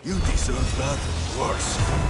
You deserve that and worse.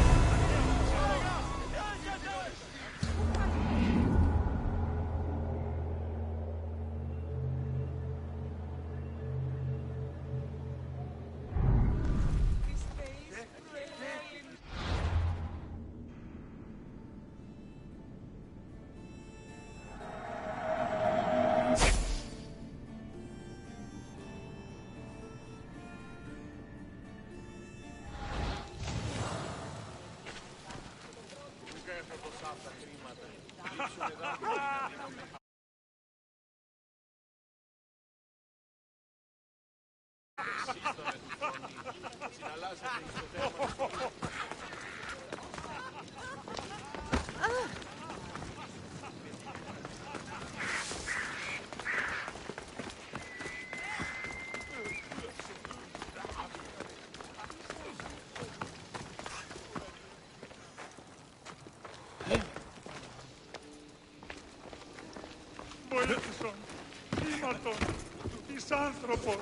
Άνθρωπος.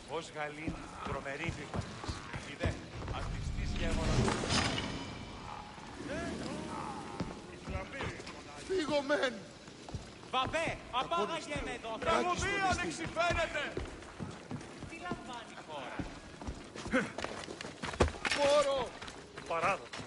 Ως γαλήν, τρομερή φυγματής. Είδε, αρτιστής γέμονας. Φύγομεν! Βαβέ, απάγαγε με εδώ. Τραγωδία ανεξιφαίνεται. Τι λαμβάνει η χώρα. Πόρο! Παράδοξο.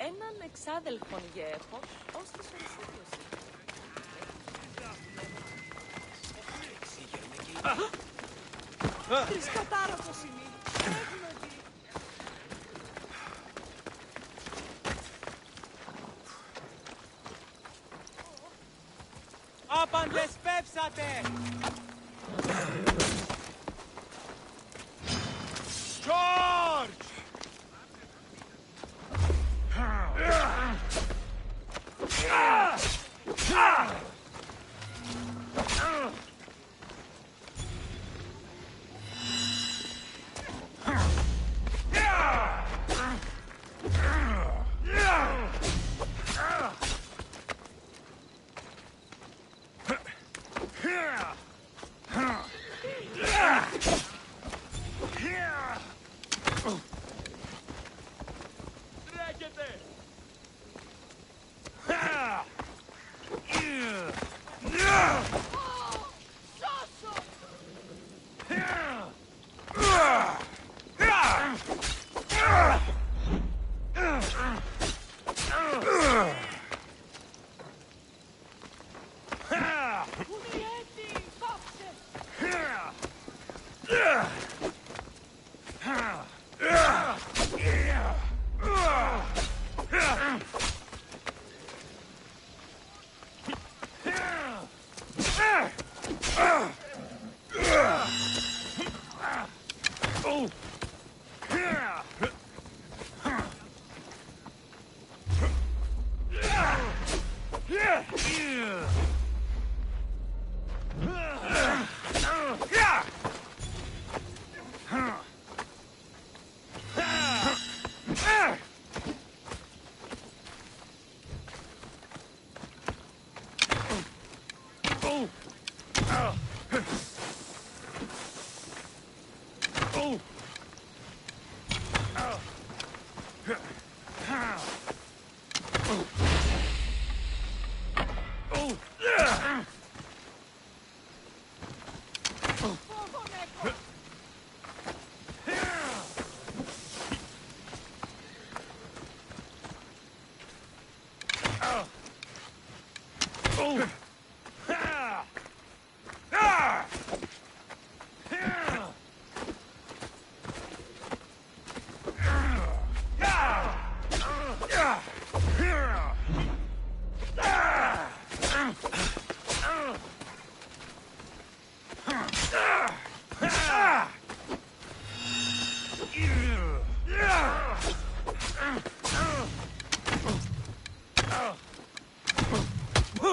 Έναν εξάδελφον γέχος ως τη σωρησίωση. Τρισκοτάροχος είναι. Έγνωτη. Άπαντες πέψατε! Charge!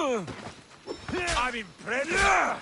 I'm impressed. Yeah!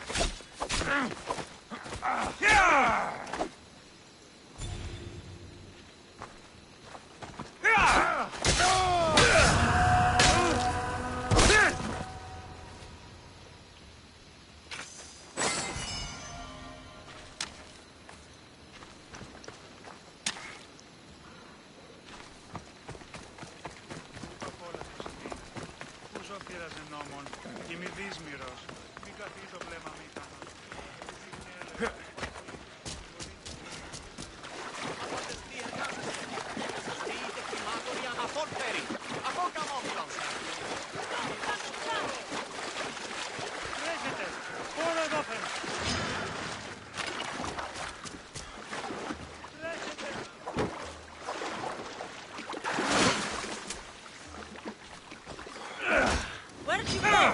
Where did you go?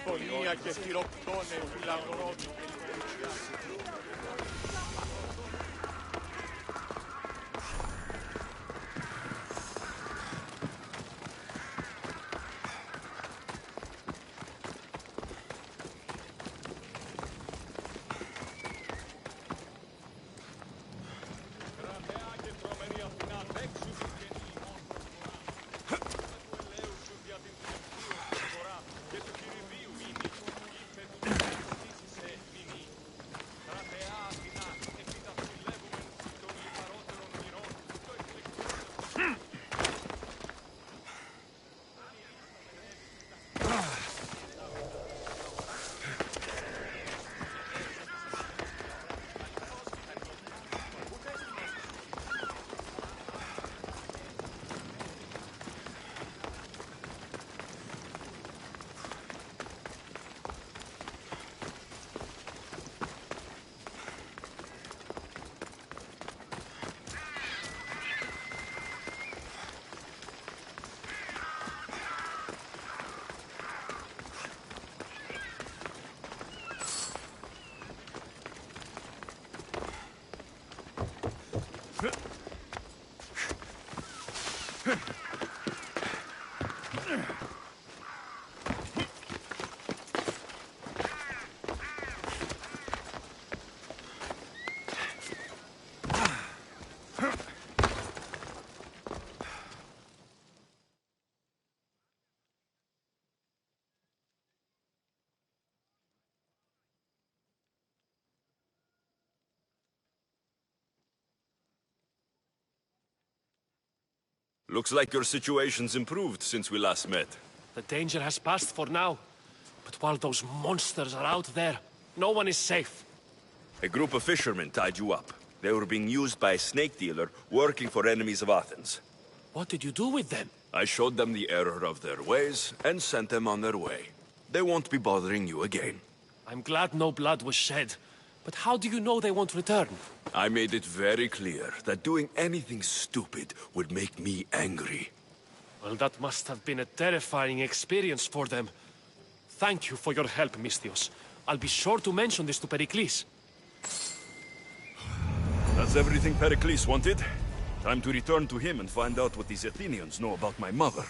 Πονία και χειροκτώνε φυλαγρών. Looks like your situation's improved since we last met. The danger has passed for now. But while those monsters are out there, no one is safe. A group of fishermen tied you up. They were being used by a snake dealer working for enemies of Athens. What did you do with them? I showed them the error of their ways and sent them on their way. They won't be bothering you again. I'm glad no blood was shed. But how do you know they won't return? I made it very clear that doing anything stupid would make me angry. Well, that must have been a terrifying experience for them. Thank you for your help, Misthios. I'll be sure to mention this to Pericles. That's everything Pericles wanted. Time to return to him and find out what these Athenians know about my mother.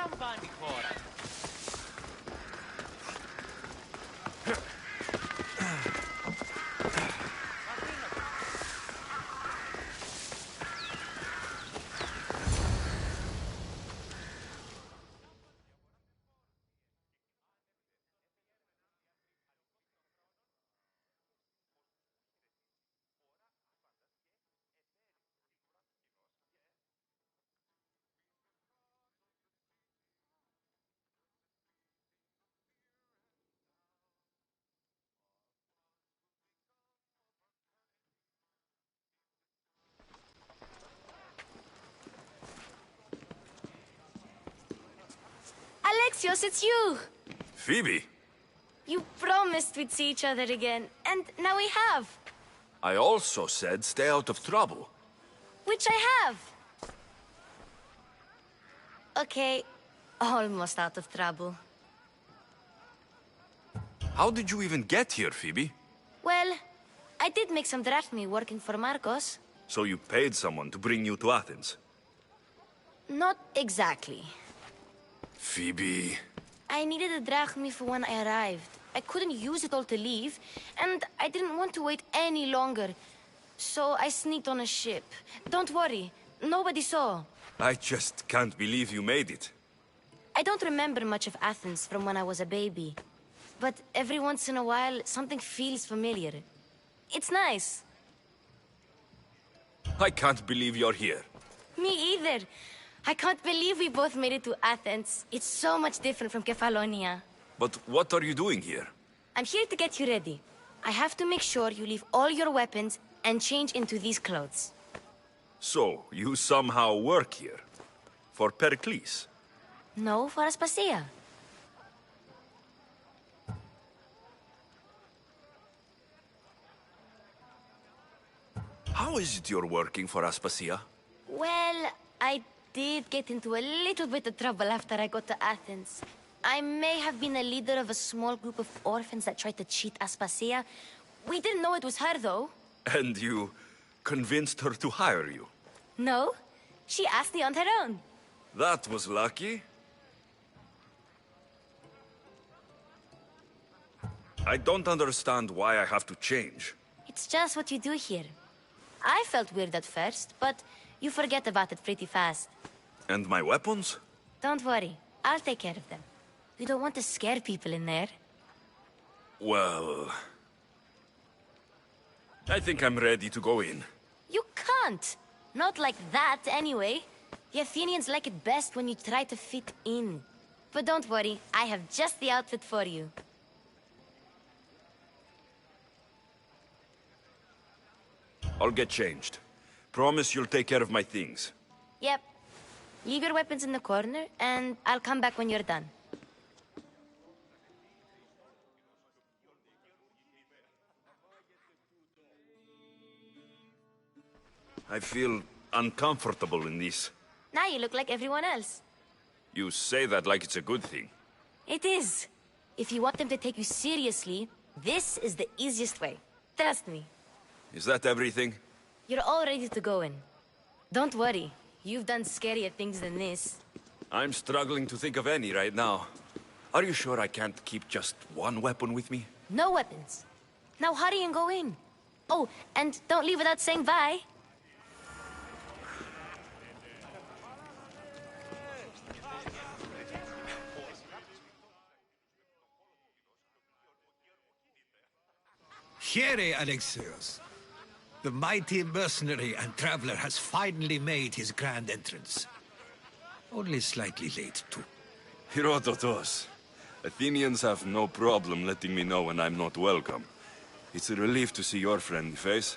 λαμβάνει η χώρα. Alexios, it's you! Phoebe! You promised we'd see each other again, and now we have. I also said stay out of trouble. Which I have. Okay, almost out of trouble. How did you even get here, Phoebe? Well, I did make some drachmi working for Marcos. So you paid someone to bring you to Athens? Not exactly. Phoebe... I needed a drachmi for when I arrived. I couldn't use it all to leave, and I didn't want to wait any longer. So I sneaked on a ship. Don't worry, nobody saw. I just can't believe you made it. I don't remember much of Athens from when I was a baby. But every once in a while, something feels familiar. It's nice. I can't believe you're here. Me either. I can't believe we both made it to Athens. It's so much different from Kefalonia. But what are you doing here? I'm here to get you ready. I have to make sure you leave all your weapons and change into these clothes. So, you somehow work here? For Pericles? No, for Aspasia. How is it you're working for Aspasia? Well, I did get into a little bit of trouble after I got to Athens. I may have been a leader of a small group of orphans that tried to cheat Aspasia. We didn't know it was her, though. And you convinced her to hire you? No, she asked me on her own. That was lucky. I don't understand why I have to change. It's just what you do here. I felt weird at first, but you forget about it pretty fast. And my weapons? Don't worry, I'll take care of them. We don't want to scare people in there. Well... I think I'm ready to go in. You can't! Not like that, anyway. The Athenians like it best when you try to fit in. But don't worry, I have just the outfit for you. I'll get changed. Promise you'll take care of my things. Yep. Leave your weapons in the corner, and I'll come back when you're done. I feel uncomfortable in this. Now you look like everyone else. You say that like it's a good thing. It is. If you want them to take you seriously, this is the easiest way. Trust me. Is that everything? You're all ready to go in. Don't worry. You've done scarier things than this. I'm struggling to think of any right now. Are you sure I can't keep just one weapon with me? No weapons. Now hurry and go in. Oh, and don't leave without saying bye. Here, Alexios. The mighty mercenary and traveler has finally made his grand entrance. Only slightly late, too. Herodotus. Athenians have no problem letting me know when I'm not welcome. It's a relief to see your friendly face.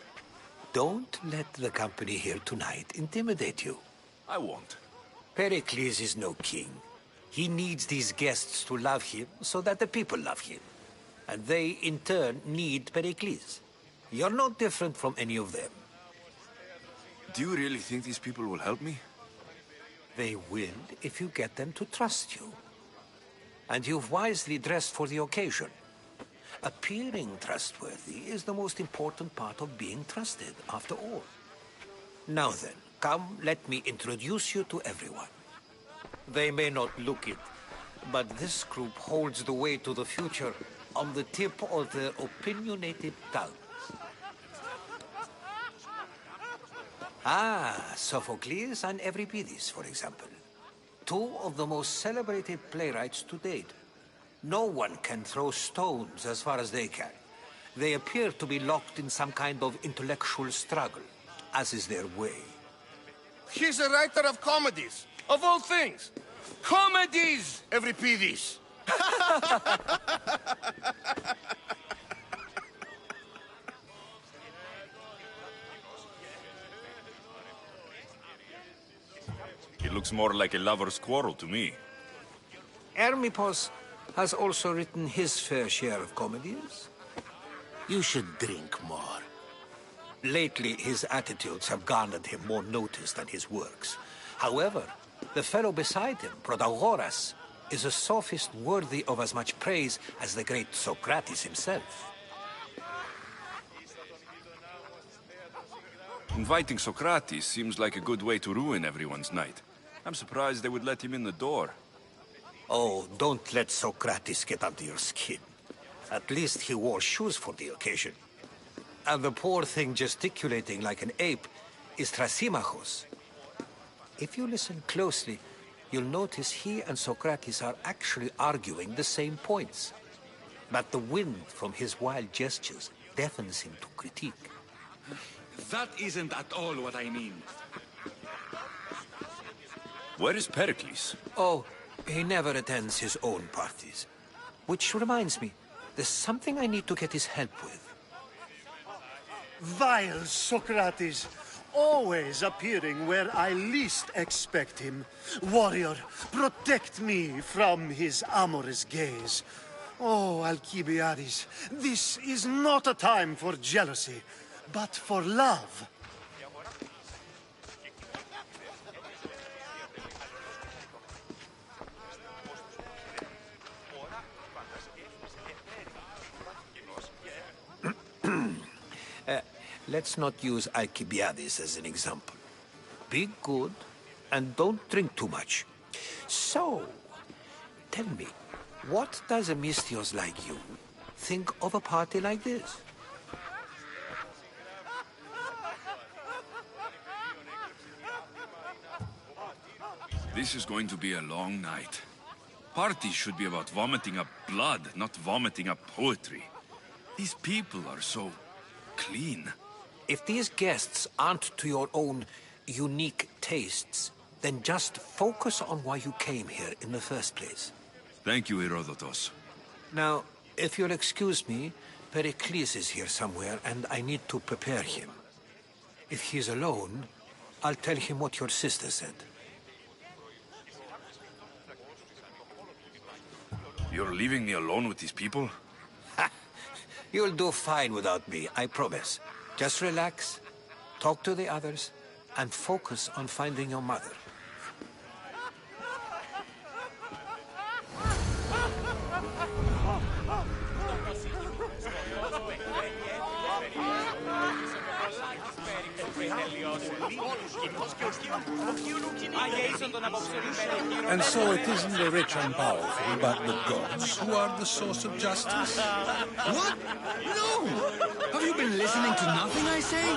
Don't let the company here tonight intimidate you. I won't. Pericles is no king. He needs these guests to love him so that the people love him. And they, in turn, need Pericles. You're no different from any of them. Do you really think these people will help me? They will if you get them to trust you. And you've wisely dressed for the occasion. Appearing trustworthy is the most important part of being trusted, after all. Now then, come, let me introduce you to everyone. They may not look it, but this group holds the way to the future on the tip of their opinionated tongues. Sophocles and Euripides, for example. Two of the most celebrated playwrights to date. No one can throw stones as far as they can. They appear to be locked in some kind of intellectual struggle, as is their way. He's a writer of comedies, of all things. Comedies, Euripides. It looks more like a lover's quarrel to me. Hermippos has also written his fair share of comedies. You should drink more. Lately, his attitudes have garnered him more notice than his works. However, the fellow beside him, Protagoras, is a sophist worthy of as much praise as the great Socrates himself. Inviting Socrates seems like a good way to ruin everyone's night. I'm surprised they would let him in the door. Oh, don't let Socrates get under your skin. At least he wore shoes for the occasion. And the poor thing gesticulating like an ape is Thrasymachos. If you listen closely, you'll notice he and Socrates are actually arguing the same points. But the wind from his wild gestures deafens him to critique. That isn't at all what I mean. Where is Pericles? Oh, he never attends his own parties. Which reminds me, there's something I need to get his help with. Vile Socrates, always appearing where I least expect him. Warrior, protect me from his amorous gaze. Oh, Alcibiades, this is not a time for jealousy, but for love. Let's not use Alcibiades as an example. Be good, and don't drink too much. So, tell me, what does a Misthios like you think of a party like this? This is going to be a long night. Parties should be about vomiting up blood, not vomiting up poetry. These people are so clean. If these guests aren't to your own unique tastes, then just focus on why you came here in the first place. Thank you, Herodotus. Now, if you'll excuse me, Pericles is here somewhere, and I need to prepare him. If he's alone, I'll tell him what your sister said. You're leaving me alone with these people? Ha! You'll do fine without me, I promise. Just relax, talk to the others, and focus on finding your mother. And so it isn't the rich and powerful, but the gods who are the source of justice? What? No! Have you been listening to nothing I say?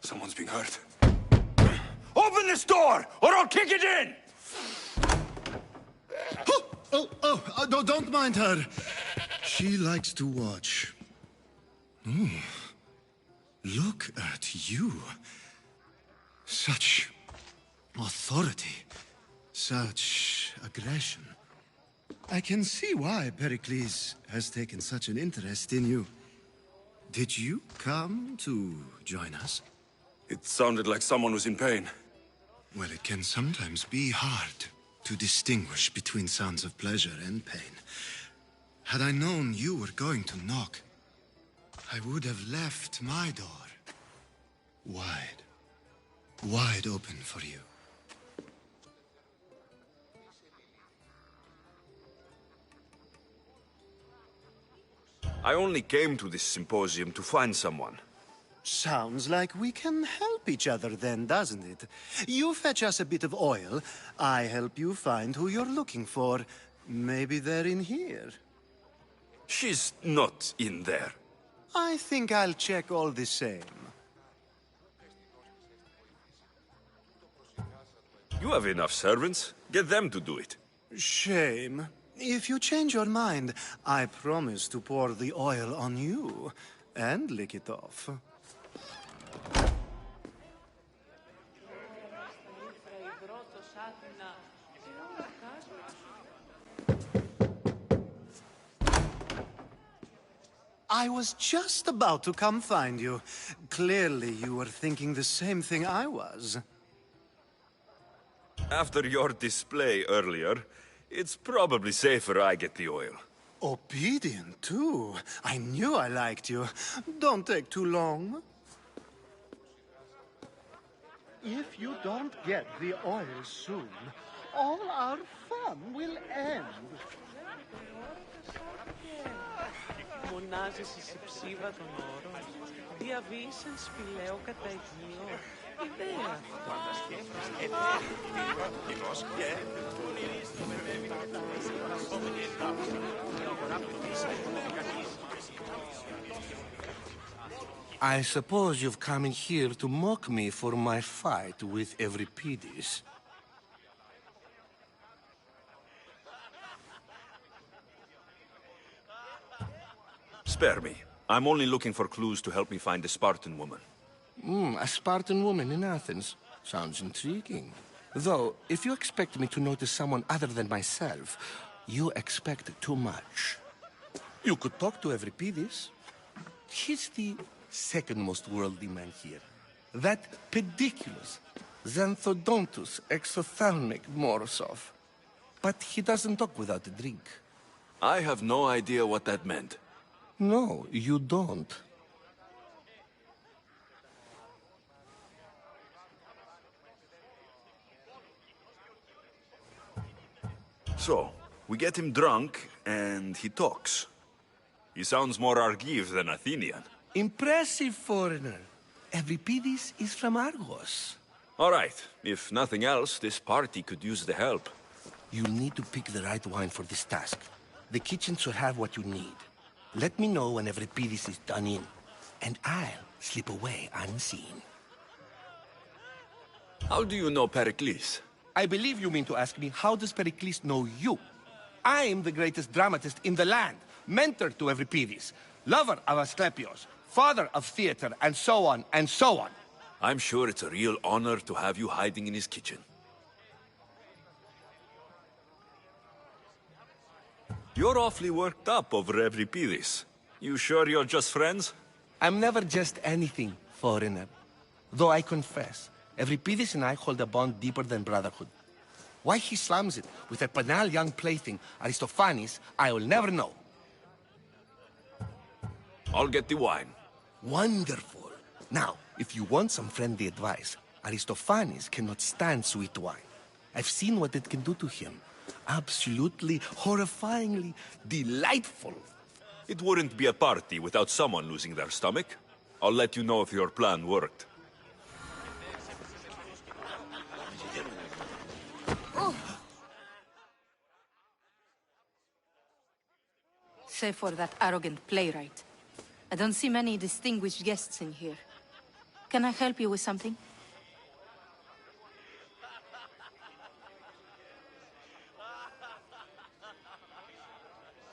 Someone's being hurt. Open this door, or I'll kick it in! Don't mind her. She likes to watch. Oh, look at you. Such authority. Such aggression. I can see why Pericles has taken such an interest in you. Did you come to join us? It sounded like someone was in pain. Well, it can sometimes be hard to distinguish between sounds of pleasure and pain. Had I known you were going to knock, I would have left my door wide open for you. I only came to this symposium to find someone. Sounds like we can help each other then, doesn't it? You fetch us a bit of oil, I help you find who you're looking for. Maybe they're in here. She's not in there. I think I'll check all the same. You have enough servants. Get them to do it. Shame. If you change your mind, I promise to pour the oil on you and lick it off. I was just about to come find you. Clearly, you were thinking the same thing I was. After your display earlier, it's probably safer I get the oil. Obedient, too. I knew I liked you. Don't take too long. If you don't get the oil soon, all our fun will end. Μονάζεσαι σε ψίβα των όρων. Διαβήσεν σπηλαίο κατά ηχείο. Ιδέα αυτό. I suppose you've come in here to mock me for my fight with Euripides. Spare me. I'm only looking for clues to help me find a Spartan woman. A Spartan woman in Athens. Sounds intriguing. Though, if you expect me to notice someone other than myself, you expect too much. You could talk to Euripides. He's the second most worldly man here. That pediculous, xanthodontus exophthalmic Morosov. But he doesn't talk without a drink. I have no idea what that meant. No, you don't. So, we get him drunk, and he talks. He sounds more Argive than Athenian. Impressive, foreigner. Euripides is from Argos. All right. If nothing else, this party could use the help. You'll need to pick the right wine for this task. The kitchen should have what you need. Let me know when Euripides is done in, and I'll slip away unseen. How do you know Pericles? I believe you mean to ask me, how does Pericles know you? I am the greatest dramatist in the land, mentor to Euripides, lover of Asclepios, father of theater, and so on, and so on. I'm sure it's a real honor to have you hiding in his kitchen. You're awfully worked up over Euripides. You sure you're just friends? I'm never just anything, foreigner. Though I confess, Euripides and I hold a bond deeper than brotherhood. Why he slams it with a banal young plaything, Aristophanes, I will never know. I'll get the wine. Wonderful. Now, if you want some friendly advice, Aristophanes cannot stand sweet wine. I've seen what it can do to him. Absolutely, horrifyingly delightful. It wouldn't be a party without someone losing their stomach. I'll let you know if your plan worked. Save for that arrogant playwright. I don't see many distinguished guests in here. Can I help you with something?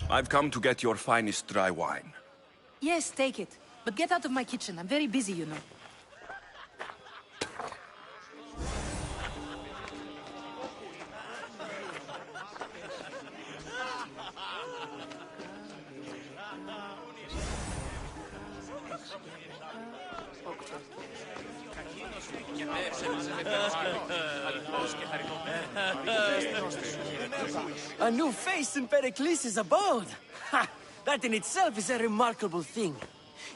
I've come to get your finest dry wine. Yes, take it. But get out of my kitchen. I'm very busy, you know. A new face in Pericles' abode! Ha! That in itself is a remarkable thing.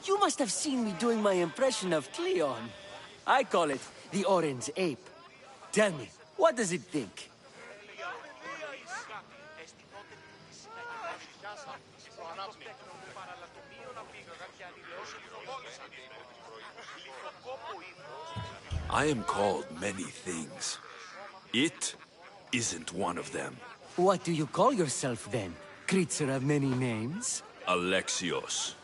You must have seen me doing my impression of Cleon. I call it the Orange Ape. Tell me, what does it think? I am called many things. It isn't one of them. What do you call yourself then? Creature of many names? Alexios.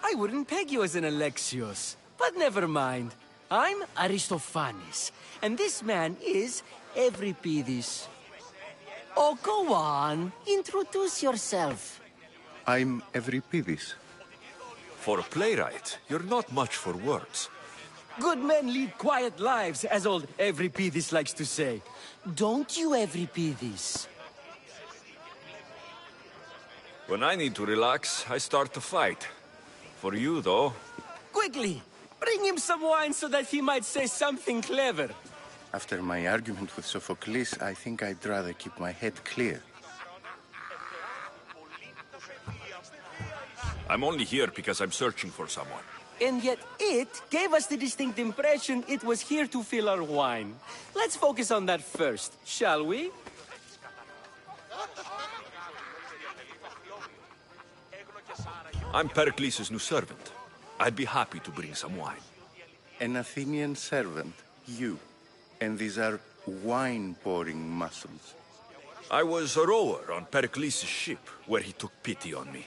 I wouldn't peg you as an Alexios. But never mind. I'm Aristophanes, and this man is Euripides. Oh, go on. Introduce yourself. I'm Euripides. For a playwright, you're not much for words. Good men lead quiet lives, as old Euripides likes to say. Don't you, Euripides? When I need to relax, I start to fight. For you, though... Quickly! Bring him some wine so that he might say something clever. After my argument with Sophocles, I think I'd rather keep my head clear. I'm only here because I'm searching for someone. And yet it gave us the distinct impression it was here to fill our wine. Let's focus on that first, shall we? I'm Pericles' new servant. I'd be happy to bring some wine. An Athenian servant, you. And these are wine-pouring muscles. I was a rower on Pericles' ship, where he took pity on me.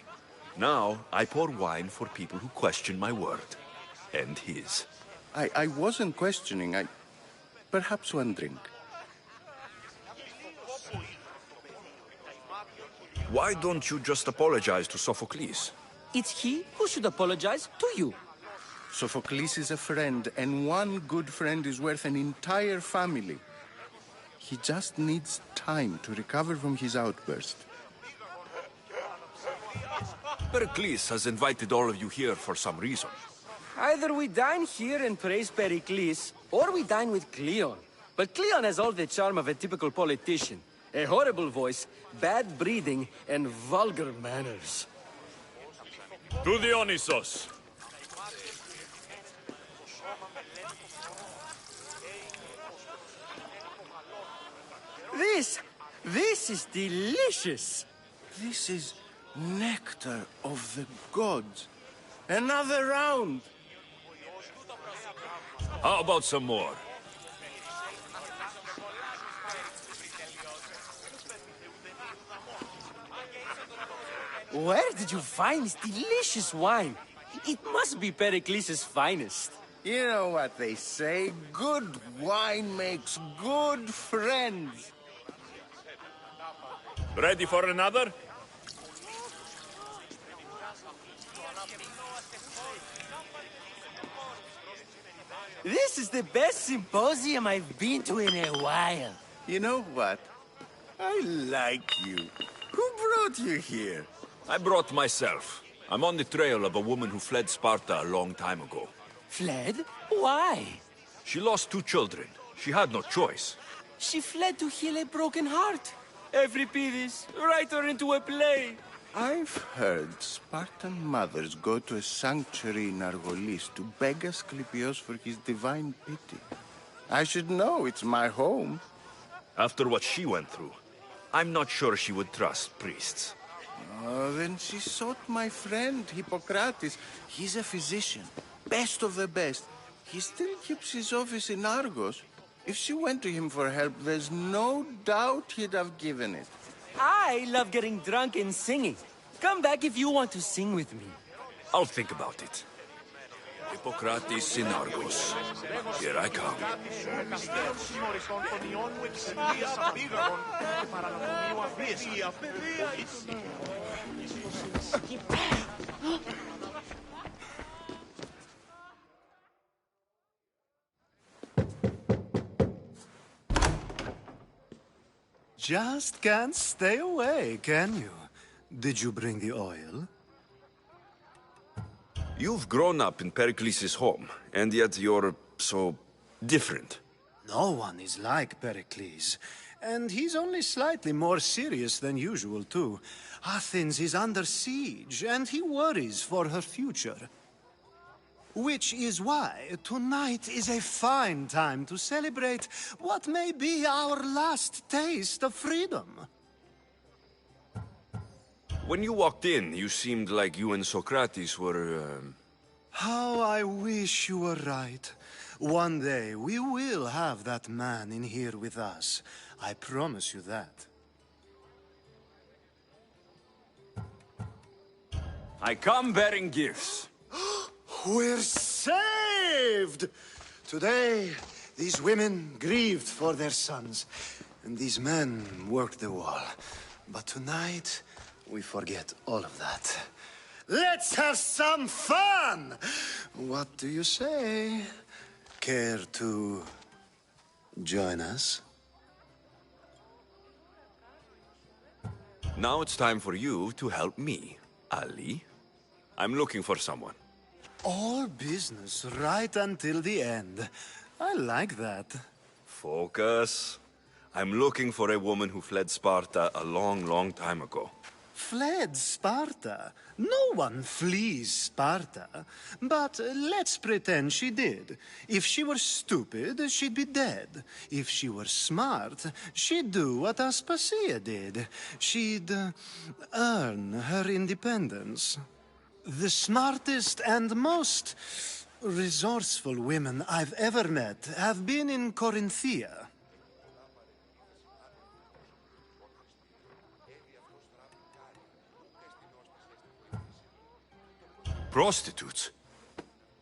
Now, I pour wine for people who question my word. And his. I wasn't questioning. Perhaps one drink. Why don't you just apologize to Sophocles? It's he who should apologize to you. Sophocles is a friend, and one good friend is worth an entire family. He just needs time to recover from his outburst. Pericles has invited all of you here for some reason. Either we dine here and praise Pericles, or we dine with Cleon. But Cleon has all the charm of a typical politician. A horrible voice, bad breeding, and vulgar manners. To Dionysos! This is delicious! This is nectar of the gods. Another round! How about some more? Where did you find this delicious wine? It must be Pericles' finest. You know what they say, good wine makes good friends. Ready for another? This is the best symposium I've been to in a while. You know what? I like you. Who brought you here? I brought myself. I'm on the trail of a woman who fled Sparta a long time ago. Fled? Why? She lost 2 children. She had no choice. She fled to heal a broken heart. Euripides, write her into a play. I've heard Spartan mothers go to a sanctuary in Argolis to beg Asclepios for his divine pity. I should know, it's my home. After what she went through, I'm not sure she would trust priests. Oh, then she sought my friend, Hippocrates. He's a physician, best of the best. He still keeps his office in Argos. If she went to him for help, there's no doubt he'd have given it. I love getting drunk and singing. Come back if you want to sing with me. I'll think about it. Hippocrates in Argos. Here I come. Just can't stay away, can you? Did you bring the oil? You've grown up in Pericles' home, and yet you're so different. No one is like Pericles. And he's only slightly more serious than usual, too. Athens is under siege, and he worries for her future. Which is why tonight is a fine time to celebrate what may be our last taste of freedom. When you walked in, you seemed like you and Socrates were, How I wish you were right. One day we will have that man in here with us. I promise you that. I come bearing gifts. We're saved! Today, these women grieved for their sons, and these men worked the wall. But tonight, we forget all of that. Let's have some fun! What do you say? Care to join us? Now it's time for you to help me, Ali. I'm looking for someone. All business right until the end. I like that. Focus. I'm looking for a woman who fled Sparta a long, long time ago. Fled Sparta? No one flees Sparta. But let's pretend she did. If she were stupid, she'd be dead. If she were smart, she'd do what Aspasia did. She'd earn her independence. The smartest and most resourceful women I've ever met have been in Corinthia. Prostitutes?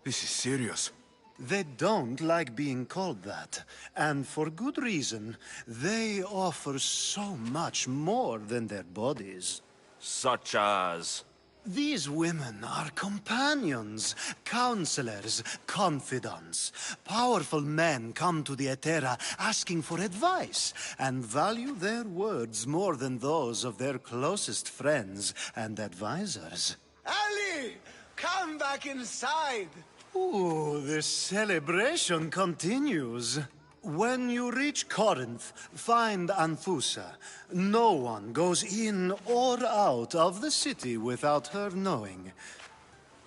This is serious. They don't like being called that, and for good reason. They offer so much more than their bodies. Such as? These women are companions, counselors, confidants. Powerful men come to the Etera asking for advice, and value their words more than those of their closest friends and advisors. Ali! Come back inside! Ooh, the celebration continues. When you reach Corinth, find Anthusa. No one goes in or out of the city without her knowing.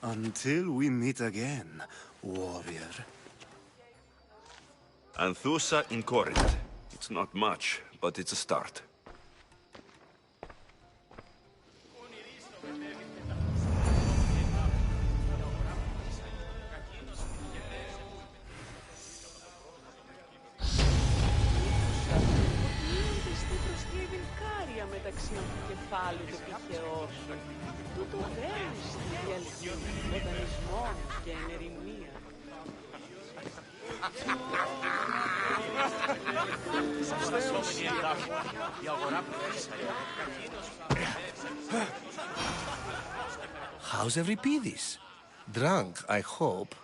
Until we meet again, warrior. Anthusa in Corinth. It's not much, but it's a start. Μεταξύ του κεφάλου και πηχαιός, τούτο δέος στη διαλυκή, μοντανισμόν και ενερημία. How's Euripides? Drunk, I hope.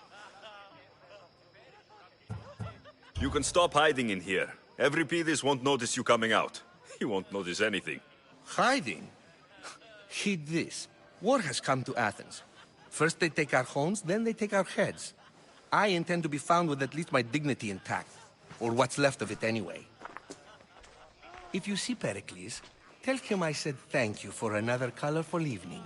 You can stop hiding in here. Euripides won't notice you coming out. He won't notice anything. Hiding? Heed this. War has come to Athens. First they take our homes, then they take our heads. I intend to be found with at least my dignity intact. Or what's left of it anyway. If you see Pericles, tell him I said thank you for another colorful evening.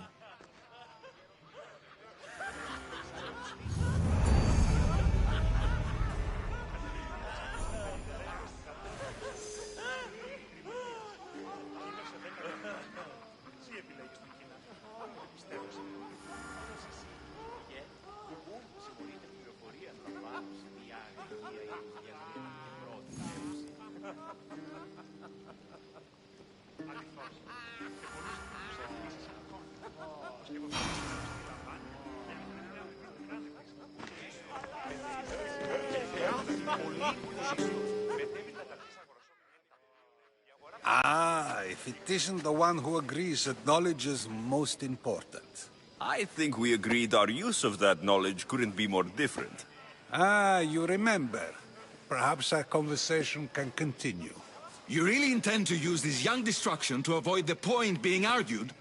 Ah, if it isn't the one who agrees that knowledge is most important. I think we agreed our use of that knowledge couldn't be more different. Ah, you remember. Perhaps our conversation can continue. You really intend to use this young destruction to avoid the point being argued?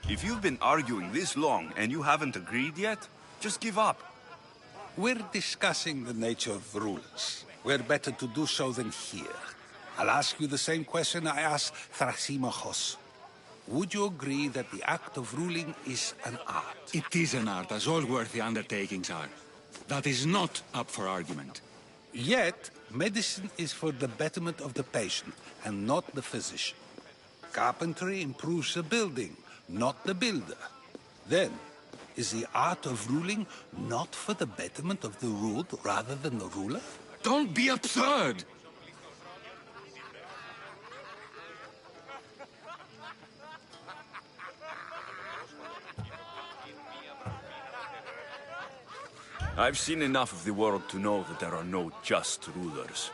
If you've been arguing this long and you haven't agreed yet, just give up. We're discussing the nature of rulers. We're better to do so than here. I'll ask you the same question I asked Thrasymachos. Would you agree that the act of ruling is an art? It is an art, as all worthy undertakings are. That is not up for argument. Yet, medicine is for the betterment of the patient, and not the physician. Carpentry improves the building, not the builder. Then, is the art of ruling not for the betterment of the ruled rather than the ruler? Don't be absurd! I've seen enough of the world to know that there are no just rulers.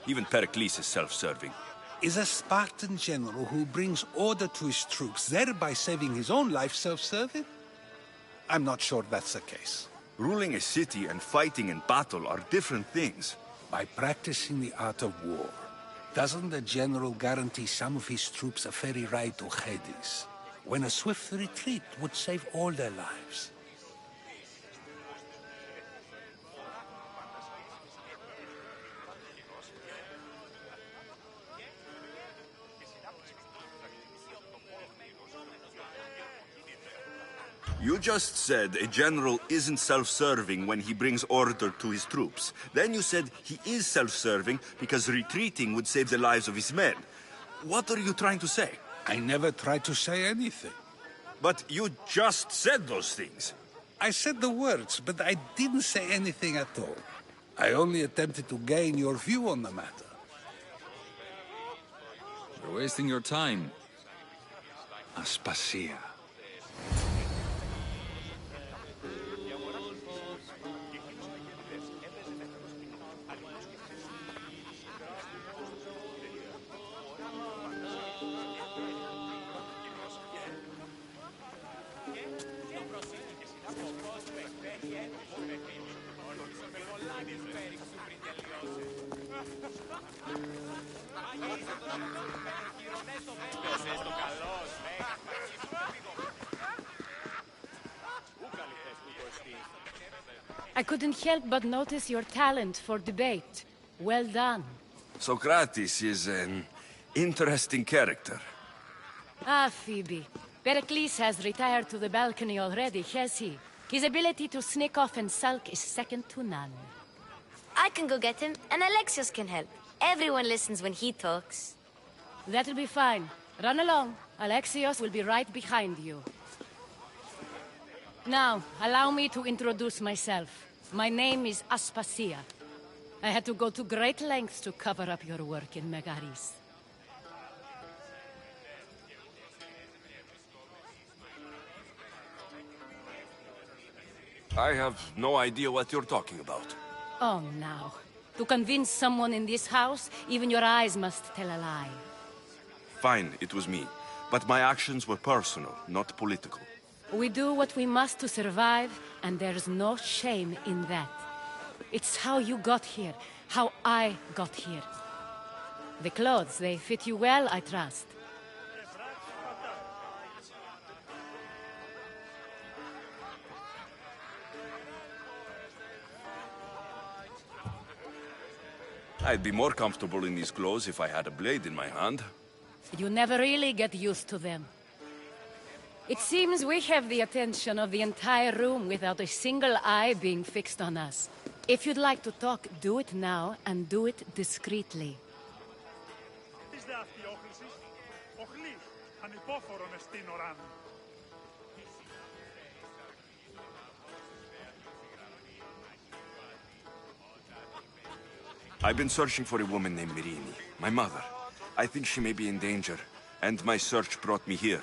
Even Pericles is self-serving. Is a Spartan general who brings order to his troops, thereby saving his own life, self-serving? I'm not sure that's the case. Ruling a city and fighting in battle are different things. By practicing the art of war, doesn't the general guarantee some of his troops a ferry ride to Hades? when a swift retreat would save all their lives. You just said a general isn't self-serving when he brings order to his troops. Then you said he is self-serving because retreating would save the lives of his men. What are you trying to say? I never tried to say anything. But you just said those things. I said the words, but I didn't say anything at all. I only attempted to gain your view on the matter. You're wasting your time. Aspasia. I couldn't help but notice your talent for debate. Well done. Socrates is an interesting character. Ah, Phoebe. Pericles has retired to the balcony already, has he? His ability to sneak off and sulk is second to none. I can go get him, and Alexios can help. Everyone listens when he talks. That'll be fine. Run along. Alexios will be right behind you. Now, allow me to introduce myself. My name is Aspasia. I had to go to great lengths to cover up your work in Megaris. I have no idea what you're talking about. Oh, now. To convince someone in this house, even your eyes must tell a lie. Fine, it was me. But my actions were personal, not political. We do what we must to survive, and there's no shame in that. It's how you got here, how I got here. The clothes, they fit you well, I trust. I'd be more comfortable in these clothes if I had a blade in my hand. You never really get used to them. It seems we have the attention of the entire room without a single eye being fixed on us. If you'd like to talk, do it now, and do it discreetly. I've been searching for a woman named Mirini, my mother. I think she may be in danger, and my search brought me here.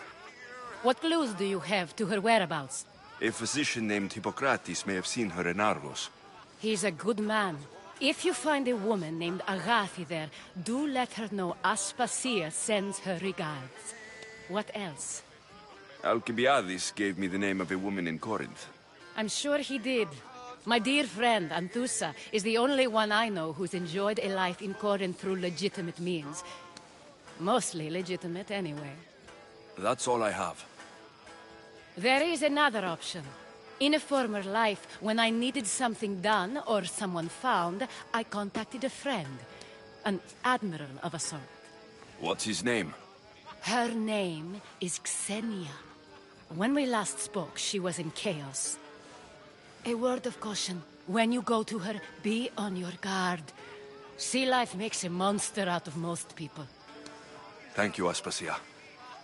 What clues do you have to her whereabouts? A physician named Hippocrates may have seen her in Argos. He's a good man. If you find a woman named Agathi there, do let her know Aspasia sends her regards. What else? Alcibiades gave me the name of a woman in Corinth. I'm sure he did. My dear friend, Anthusa, is the only one I know who's enjoyed a life in Corinth through legitimate means. Mostly legitimate, anyway. That's all I have. There is another option. In a former life, when I needed something done or someone found, I contacted a friend. An admiral of a sort. What's his name? Her name is Xenia. When we last spoke, she was in chaos. A word of caution. When you go to her, be on your guard. Sea life makes a monster out of most people. Thank you, Aspasia.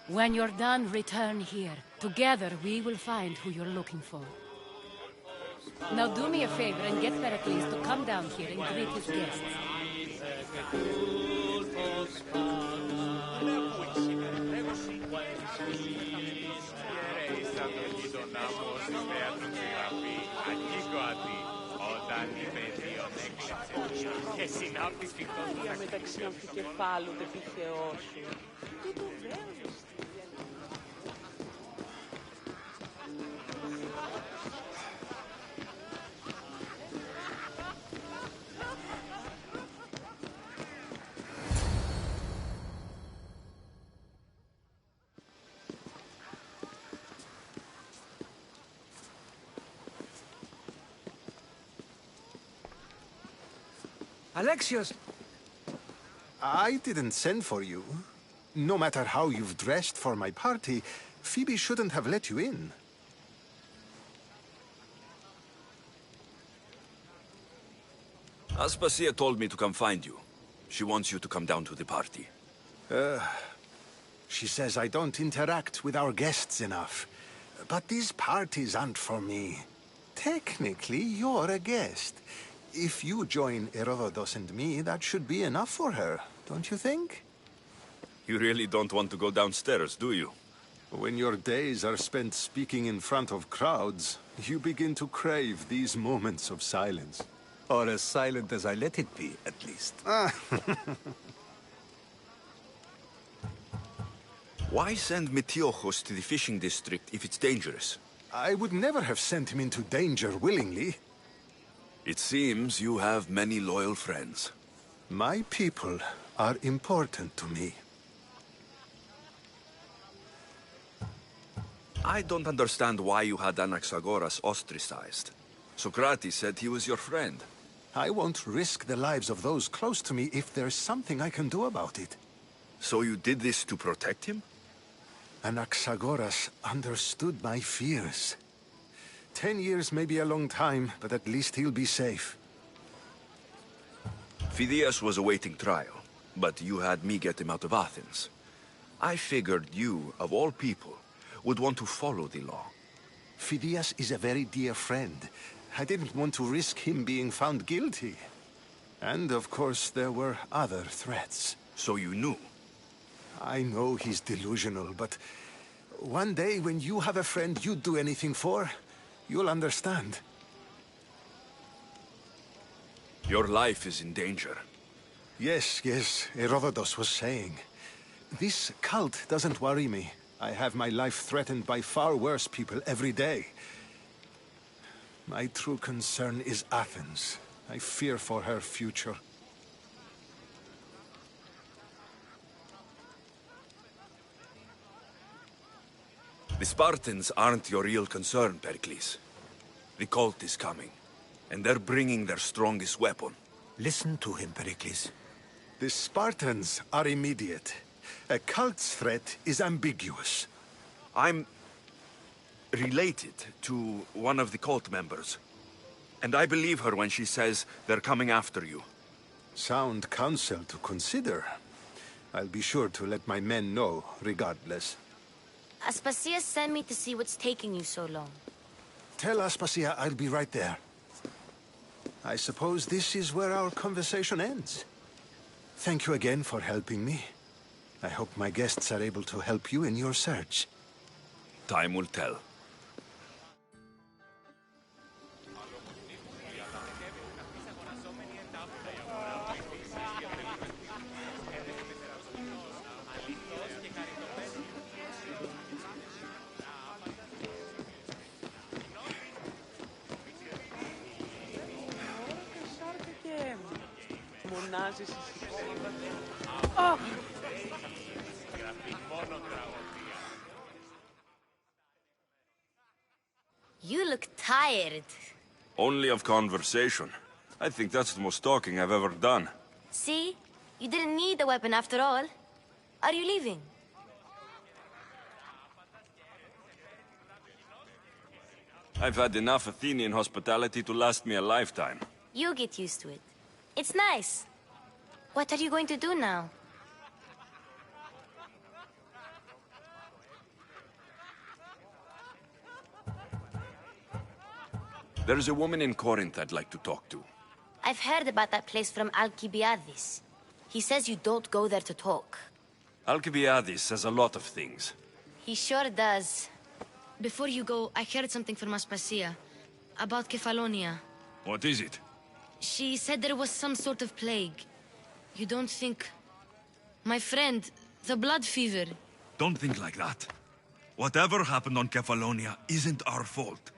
When you're done, return here. Together, we will find who you're looking for. Now do me a favor and get Pericles to come down here and greet his guests. Μεταξύ αμφικεφάλου του τυχεώ σου. Τι το βέλος. Alexios! I didn't send for you. No matter how you've dressed for my party, Phoebe shouldn't have let you in. Aspasia told me to come find you. She wants you to come down to the party. She says I don't interact with our guests enough. But these parties aren't for me. Technically, you're a guest. If you join Herodotus and me, that should be enough for her, don't you think? You really don't want to go downstairs, do you? When your days are spent speaking in front of crowds, you begin to crave these moments of silence. Or as silent as I let it be, at least. Why send Metiochos to the fishing district if it's dangerous? I would never have sent him into danger willingly. It seems you have many loyal friends. My people are important to me. I don't understand why you had Anaxagoras ostracized. Socrates said he was your friend. I won't risk the lives of those close to me if there's something I can do about it. So you did this to protect him? Anaxagoras understood my fears. 10 years may be a long time, but at least he'll be safe. Phidias was awaiting trial, but you had me get him out of Athens. I figured you, of all people, would want to follow the law. Phidias is a very dear friend. I didn't want to risk him being found guilty. And, of course, there were other threats. So you knew? I know he's delusional, but one day when you have a friend you'd do anything for, you'll understand. Your life is in danger. Yes, Herodotus was saying. This cult doesn't worry me. I have my life threatened by far worse people every day. My true concern is Athens. I fear for her future. The Spartans aren't your real concern, Pericles. The cult is coming, and they're bringing their strongest weapon. Listen to him, Pericles. The Spartans are immediate. A cult's threat is ambiguous. I'm related to one of the cult members, and I believe her when she says they're coming after you. Sound counsel to consider. I'll be sure to let my men know, regardless. Aspasia sent me to see what's taking you so long. Tell Aspasia I'll be right there. I suppose this is where our conversation ends. Thank you again for helping me. I hope my guests are able to help you in your search. Time will tell. You look tired. Only of conversation. I think that's the most talking I've ever done. See? You didn't need the weapon after all. Are you leaving? I've had enough Athenian hospitality to last me a lifetime. You get used to it. It's nice. What are you going to do now? There's a woman in Corinth I'd like to talk to. I've heard about that place from Alcibiades. He says you don't go there to talk. Alcibiades says a lot of things. He sure does. Before you go, I heard something from Aspasia. About Kefalonia. What is it? She said there was some sort of plague. You don't think... My friend, the blood fever. Don't think like that. Whatever happened on Kefalonia isn't our fault.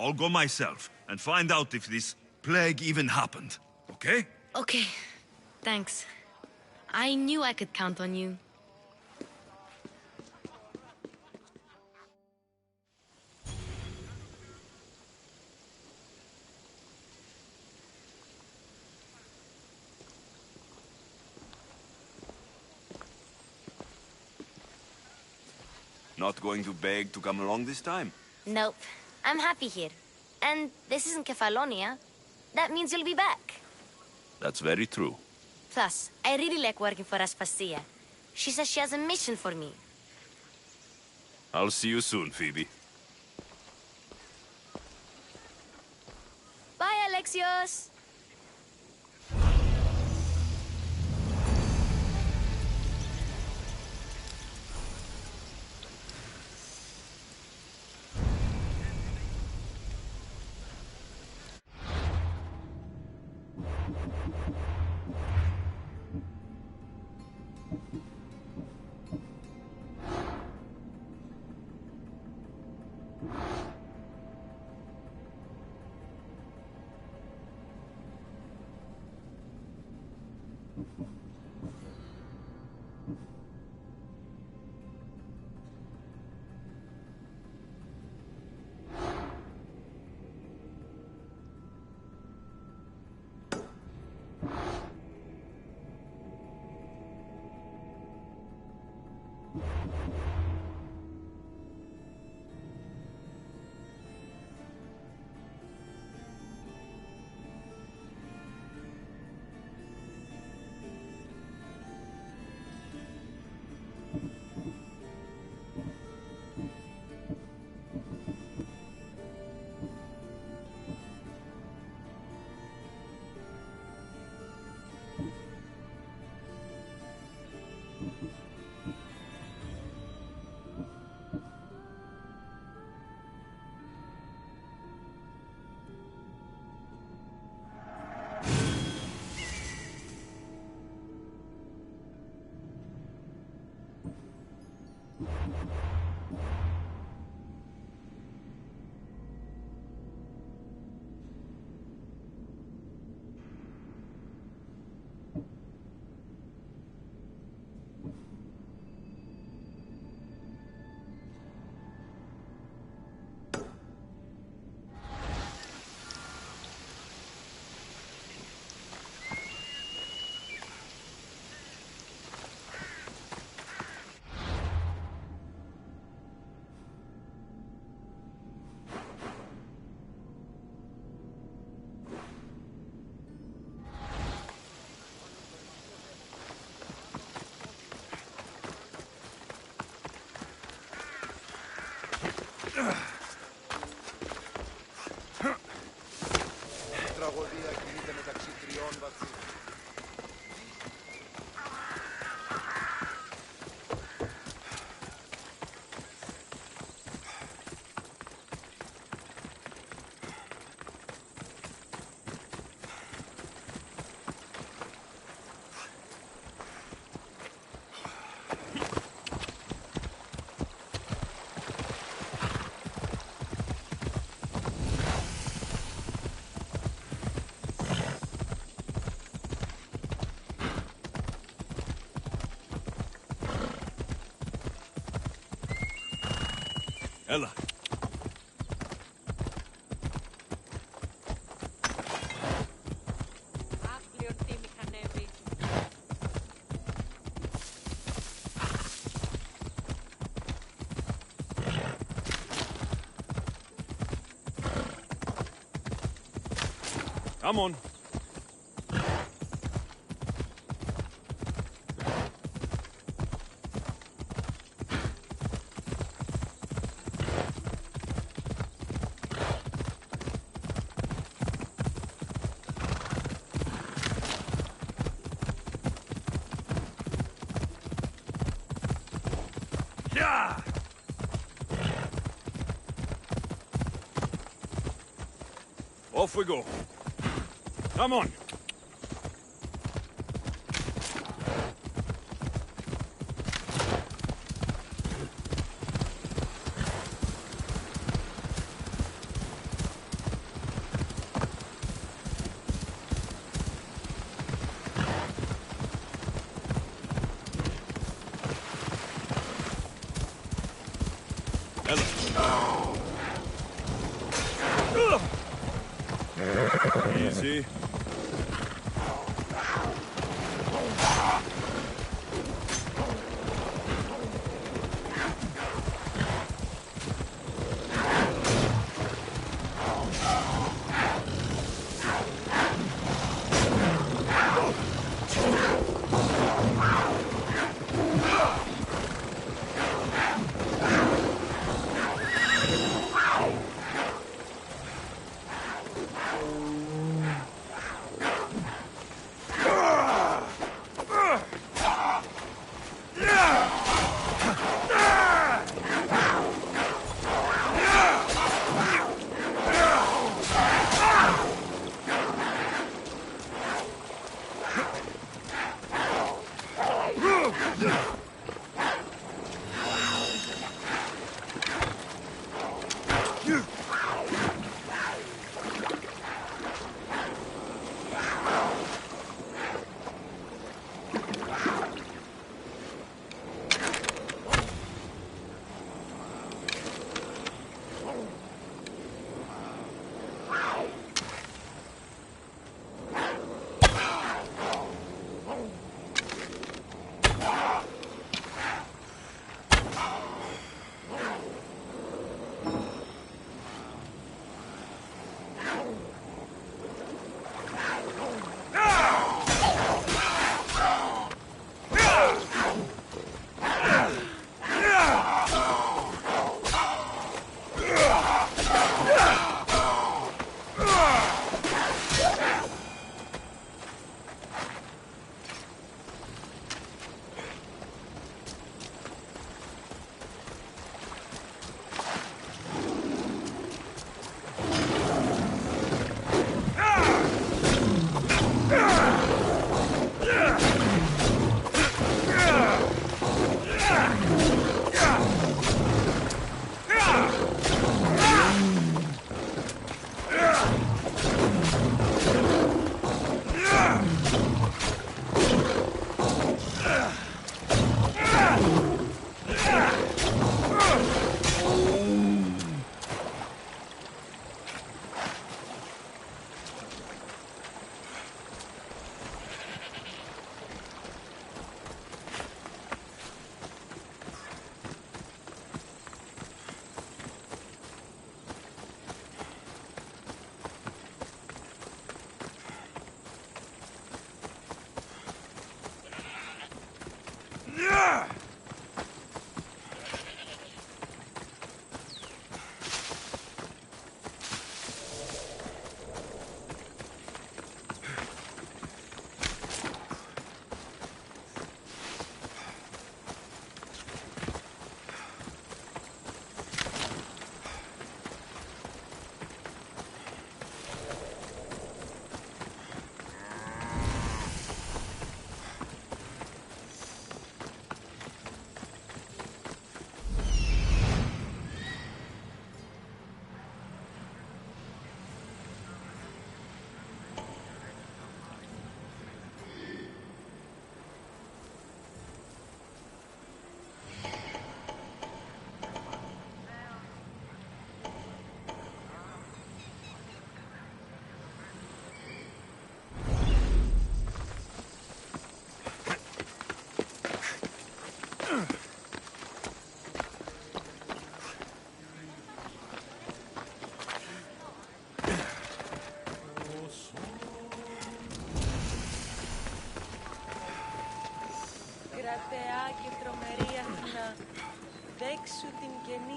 I'll go myself and find out if this plague even happened, okay? Okay. Thanks. I knew I could count on you. Not going to beg to come along this time? Nope. I'm happy here. And this isn't Kefalonia. That means you'll be back. That's very true. Plus, I really like working for Aspasia. She says she has a mission for me. I'll see you soon, Phoebe. Bye, Alexios! Τραγωδία κινείται μεταξύ τριών βαθμών. Ella. Come on. Off we go. Come on. Easy.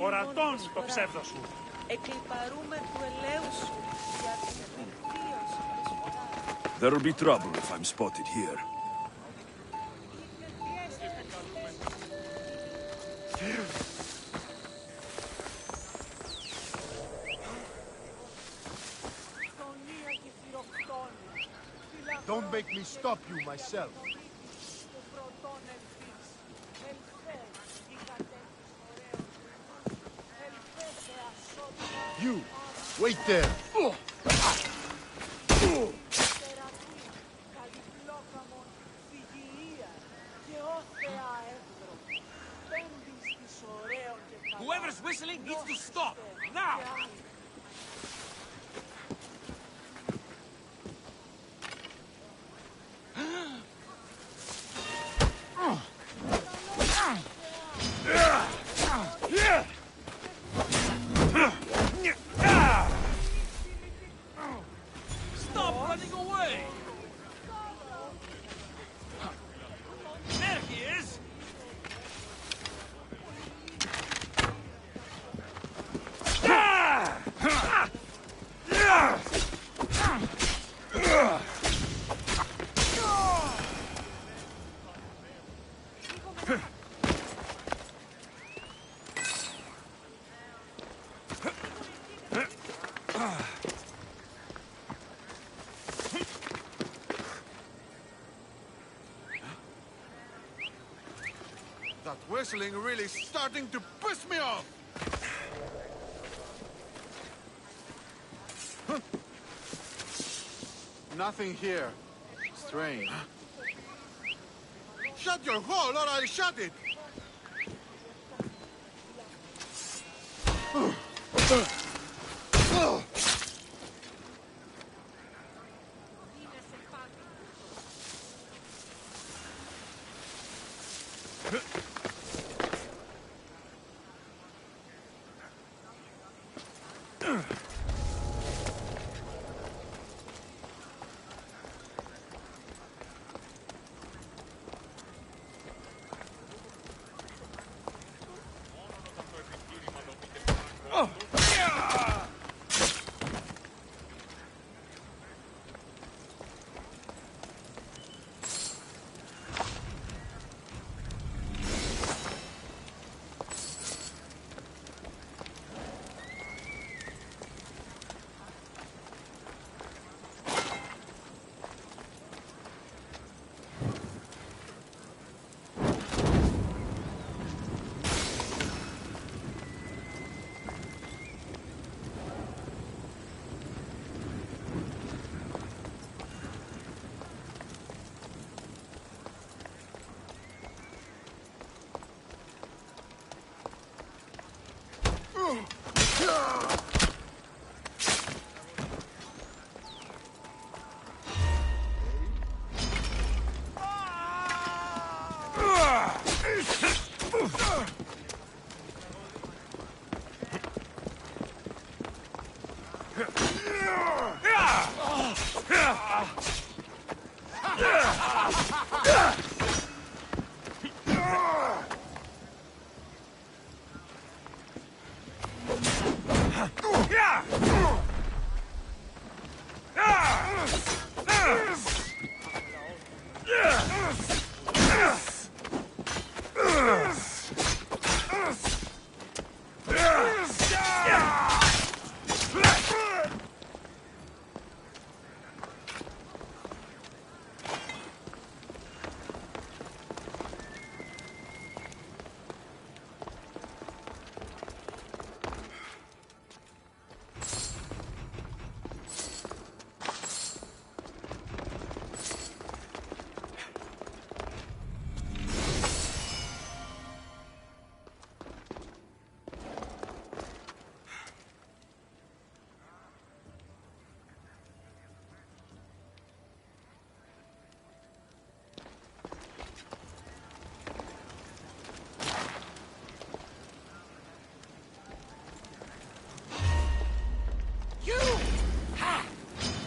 Ορατών το ψεύδος σου. Εκλιπαρούμε του ελέου σου για την βελτίωση της φοράς. There'll be trouble if I'm spotted here. Don't make me stop you myself. You, wait there. Whoever's whistling needs to stop, now! Stop running away! There he is! That whistling really starting to piss me off! Nothing here. Strange. Shut your hole or I'll shut it!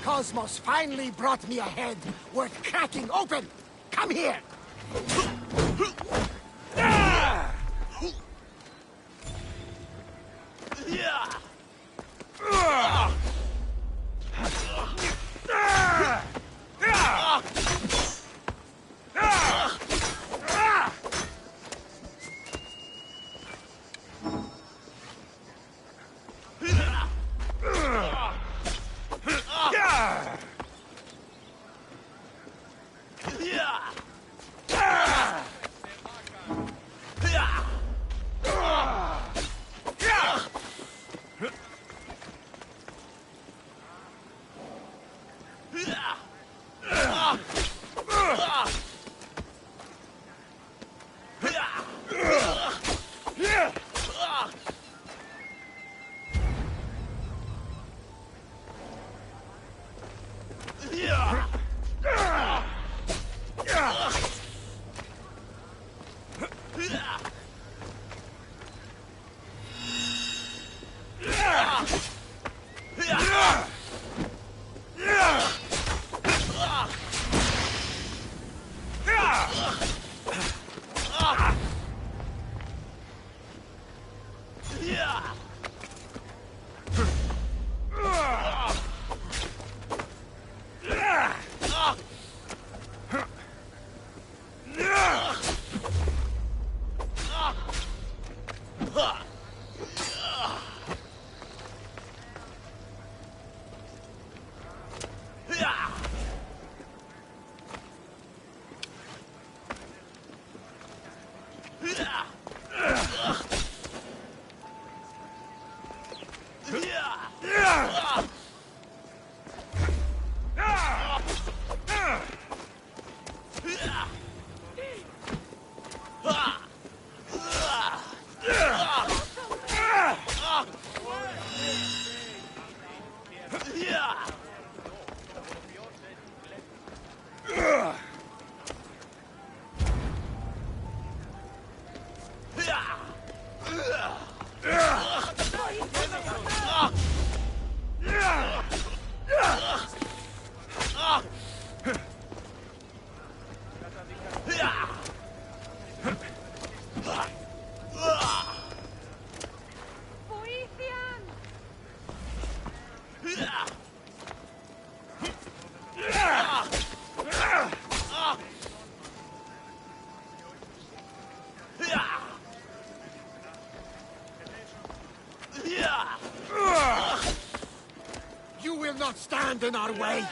Cosmos finally brought me a head worth cracking open! Come here! not stand in our way!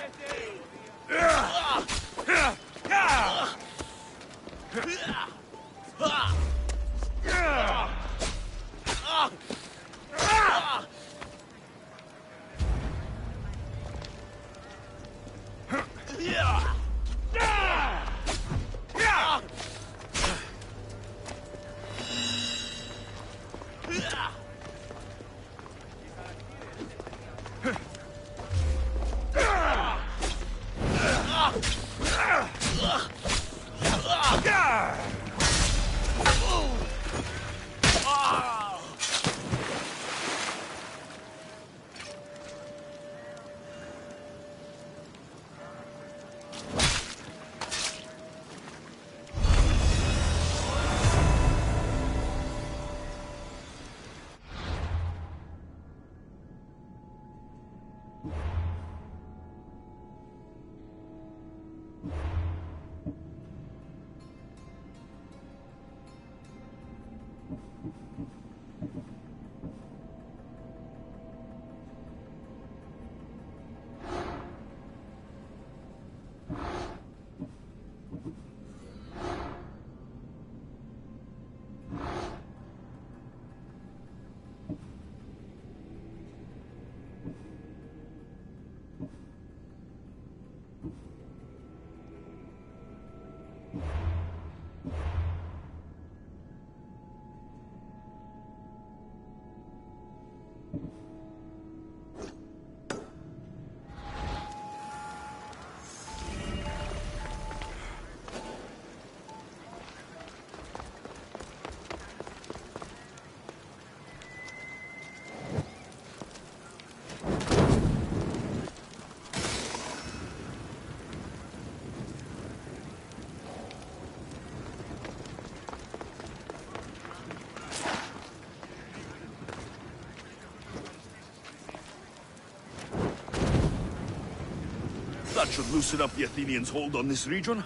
That should loosen up the Athenians' hold on this region.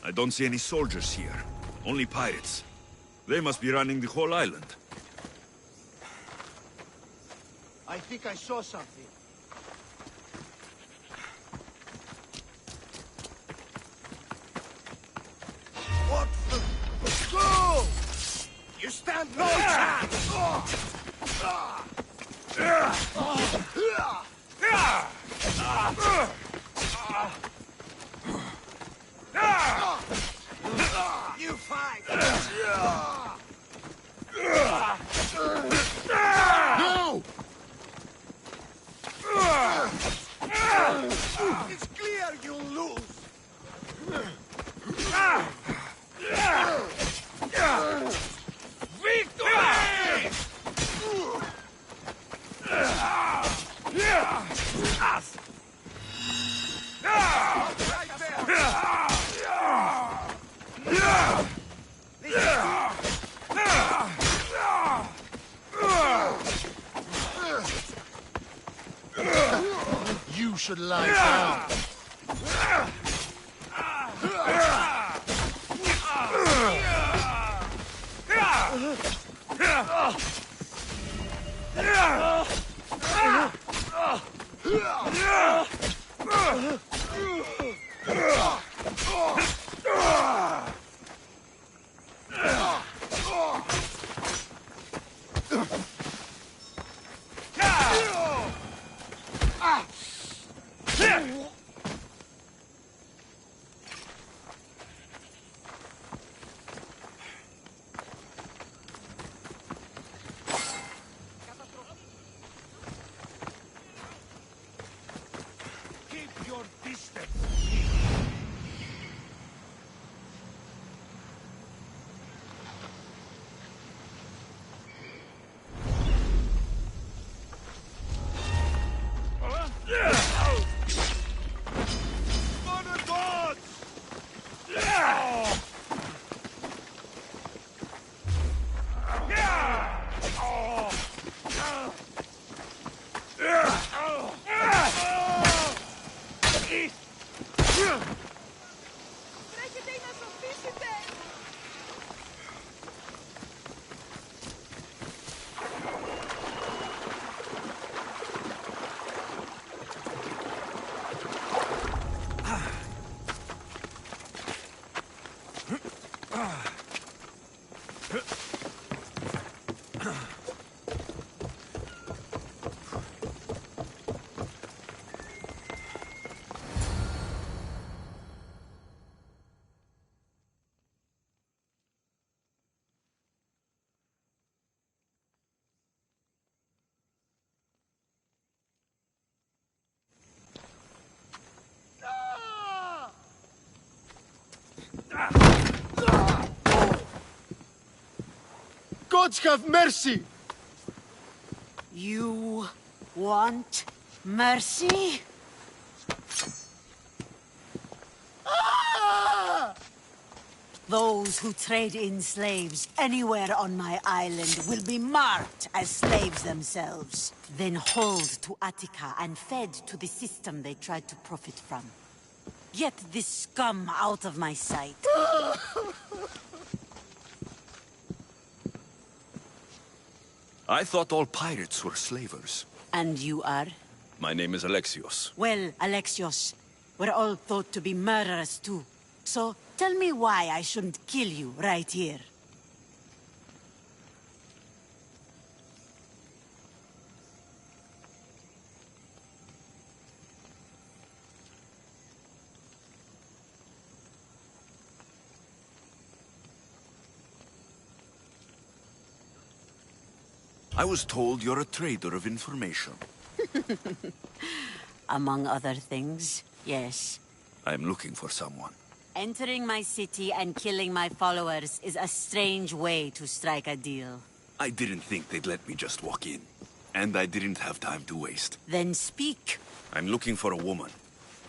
I don't see any soldiers here. Only pirates. They must be running the whole island. I think I saw something. What the... Go! You stand no chance! You fight! No! It's clear you'll lose! Victory! You should lie down. Gods have mercy! You want mercy? Those who trade in slaves anywhere on my island will be marked as slaves themselves, then hauled to Attica and fed to the system they tried to profit from. Get this scum out of my sight. I thought all pirates were slavers. And you are? My name is Alexios. Well, Alexios, we're all thought to be murderers too. So, tell me why I shouldn't kill you right here. I was told you're a trader of information. Among other things, yes. I'm looking for someone. Entering my city and killing my followers is a strange way to strike a deal. I didn't think they'd let me just walk in. And I didn't have time to waste. Then speak. I'm looking for a woman.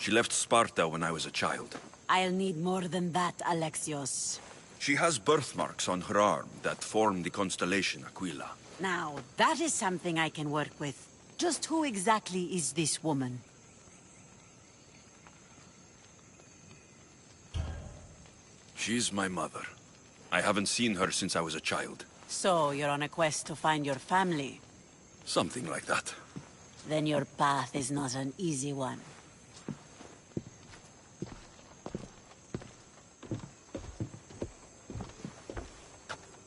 She left Sparta when I was a child. I'll need more than that, Alexios. She has birthmarks on her arm that form the constellation Aquila. Now, that is something I can work with. Just who exactly is this woman? She's my mother. I haven't seen her since I was a child. So, you're on a quest to find your family? Something like that. Then your path is not an easy one.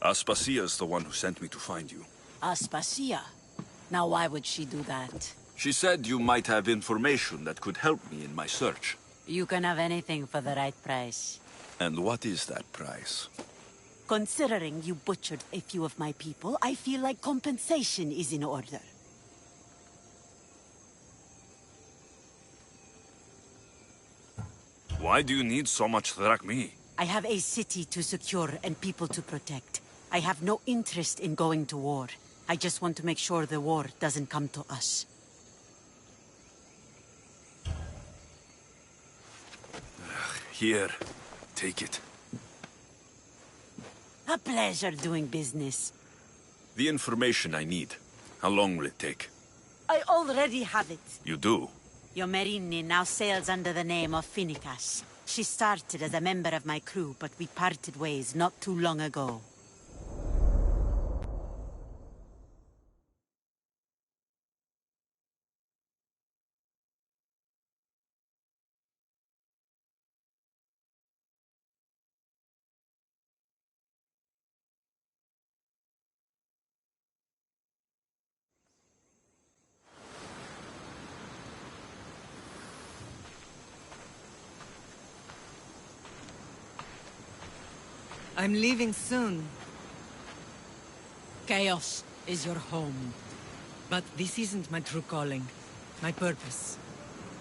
Aspasia's the one who sent me to find you. Aspasia? Now why would she do that? She said you might have information that could help me in my search. You can have anything for the right price. And what is that price? Considering you butchered a few of my people, I feel like compensation is in order. Why do you need so much drachmi? I have a city to secure and people to protect. I have no interest in going to war. I just want to make sure the war doesn't come to us. Here, take it. A pleasure doing business. The information I need. How long will it take? I already have it. You do? Yomerini now sails under the name of Finicas. She started as a member of my crew, but we parted ways not too long ago. I'm leaving soon. Chaos is your home. But this isn't my true calling. My purpose.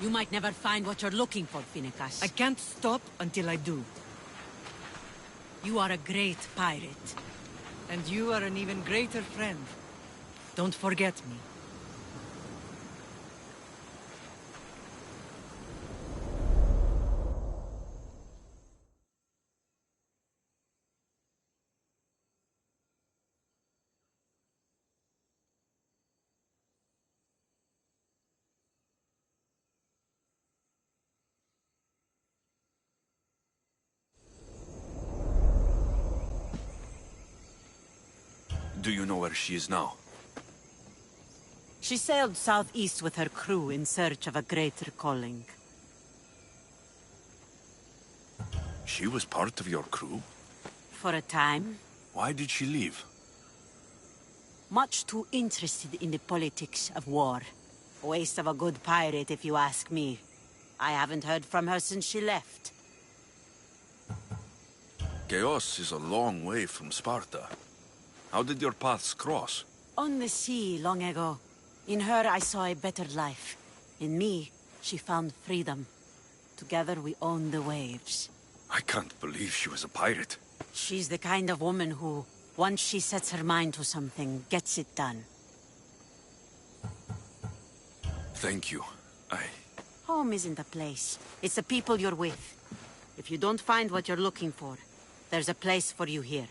You might never find what you're looking for, Finicas. I can't stop until I do. You are a great pirate. And you are an even greater friend. Don't forget me. Do you know where she is now? She sailed southeast with her crew in search of a greater calling. She was part of your crew? For a time. Why did she leave? Much too interested in the politics of war. A waste of a good pirate, if you ask me. I haven't heard from her since she left. Chaos is a long way from Sparta. How did your paths cross? On the sea, long ago. In her, I saw a better life. In me, she found freedom. Together, we own the waves. I can't believe she was a pirate. She's the kind of woman who, once she sets her mind to something, gets it done. Thank you. Home isn't a place. It's the people you're with. If you don't find what you're looking for, there's a place for you here.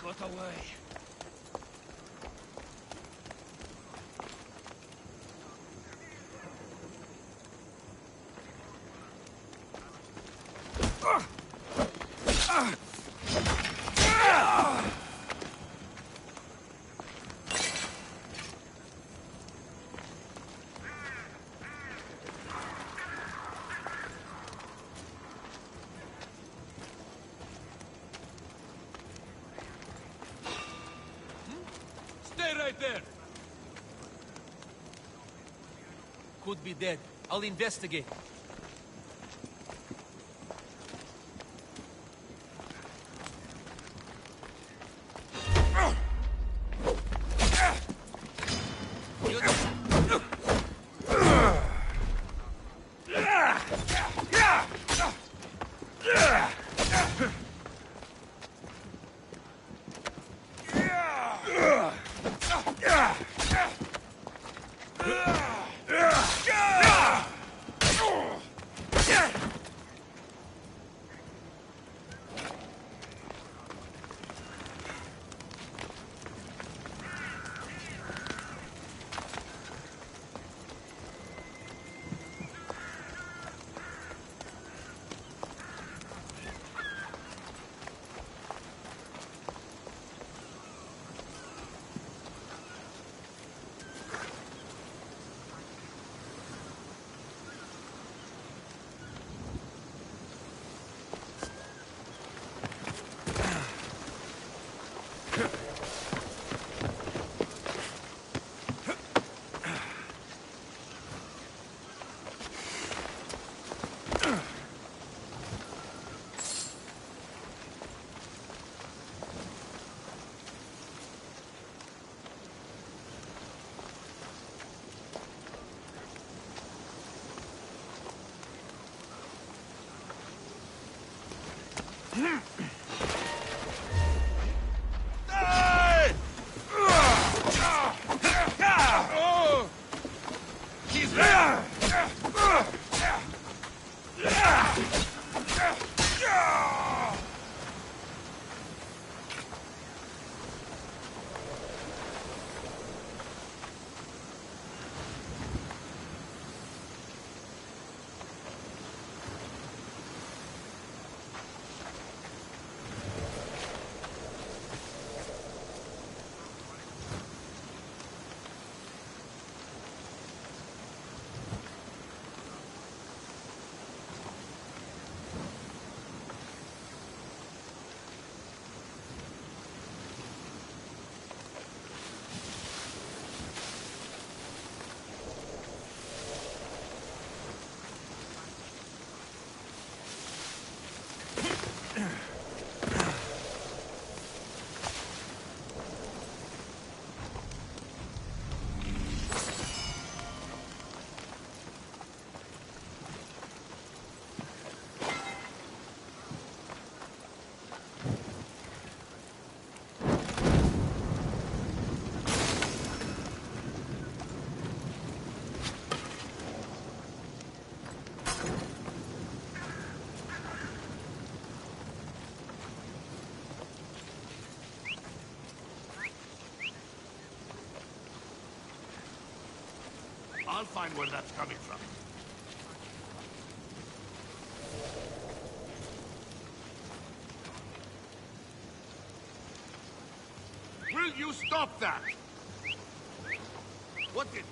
got away. Stay right there! Could be dead. I'll investigate. I'll find where that's coming from. Will you stop that? What did...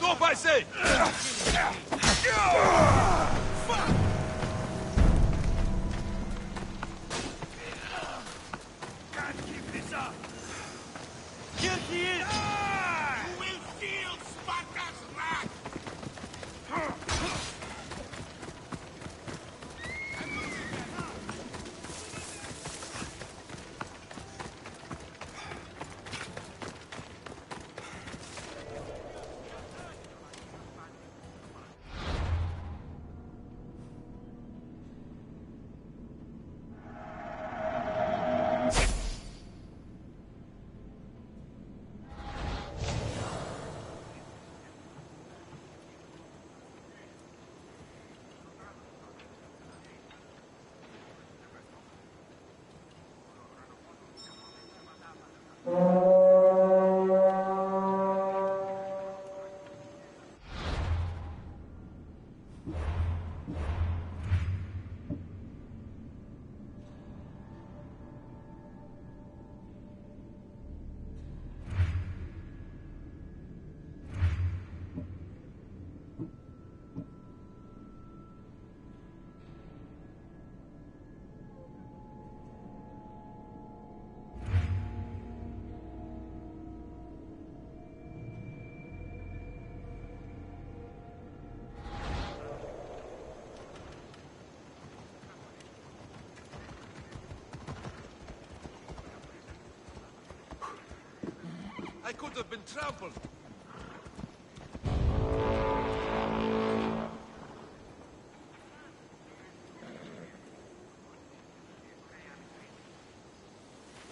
Stop, I say! could have been trampled.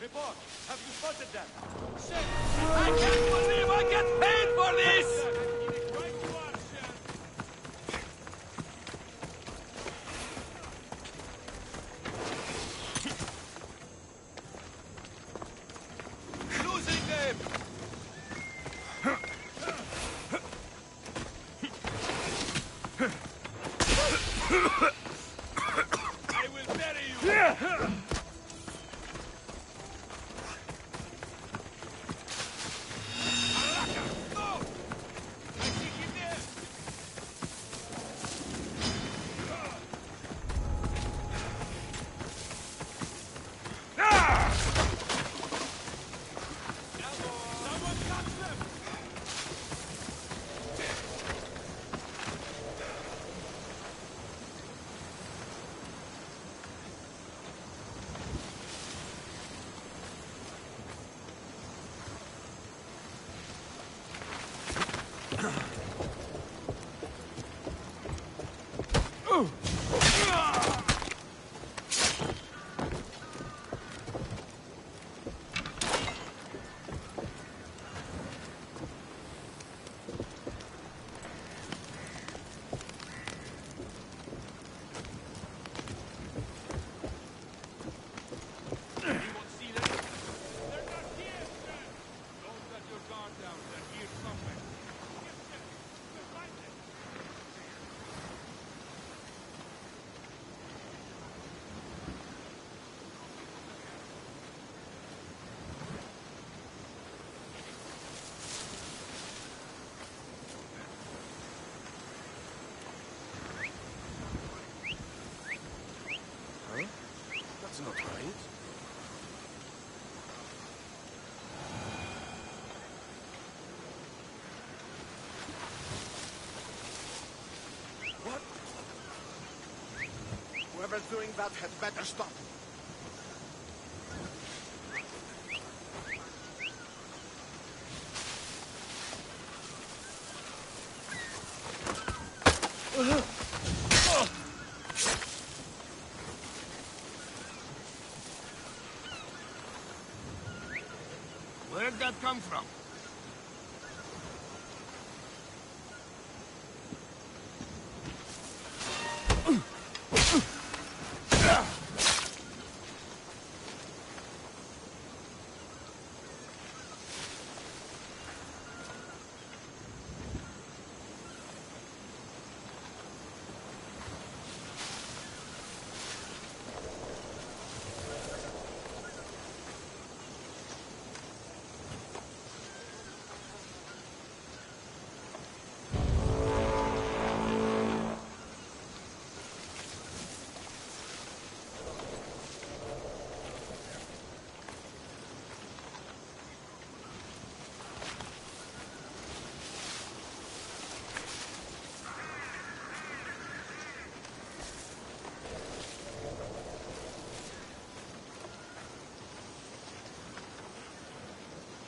Report! Have you spotted them? I can't believe I get paid for this! Losing them! I will bury you! That's not right. What? Whoever's doing that had better stop. Where'd that come from?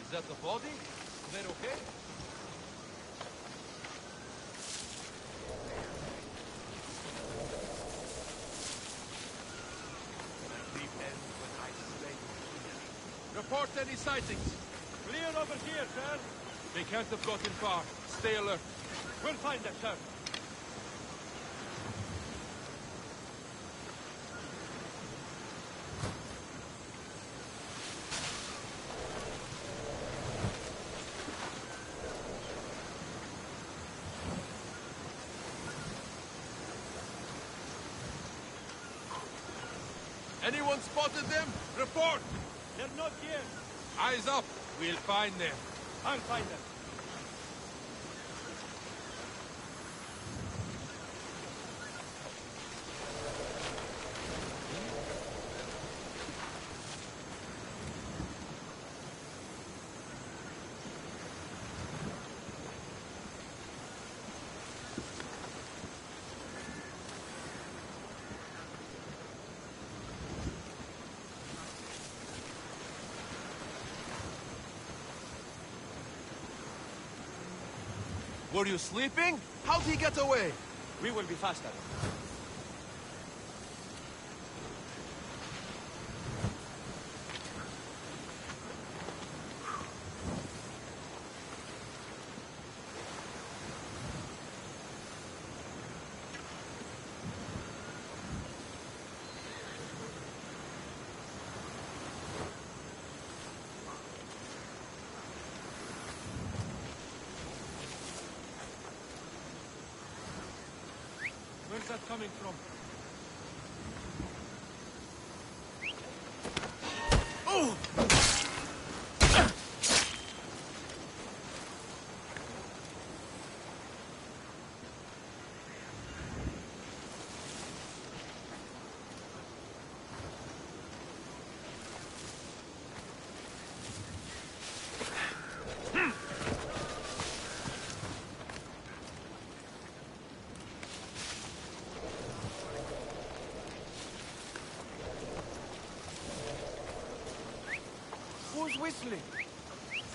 Is that the body? Is that okay? Report any sightings. Clear over here, sir. They can't have gotten far. Stay alert. We'll find them, sir. Anyone spotted them? Report! They're not here. Eyes up. We'll find them. I'll find them. Were you sleeping? How'd he get away? We will be faster. Where's that coming from? Oh! Who's whistling?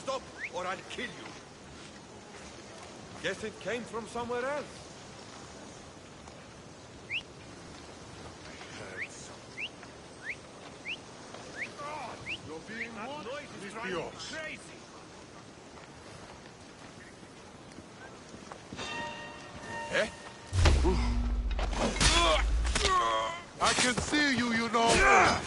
Stop, or I'll kill you. Guess it came from somewhere else. You're being what? Noise is driving me crazy. Eh? I can see you, you know.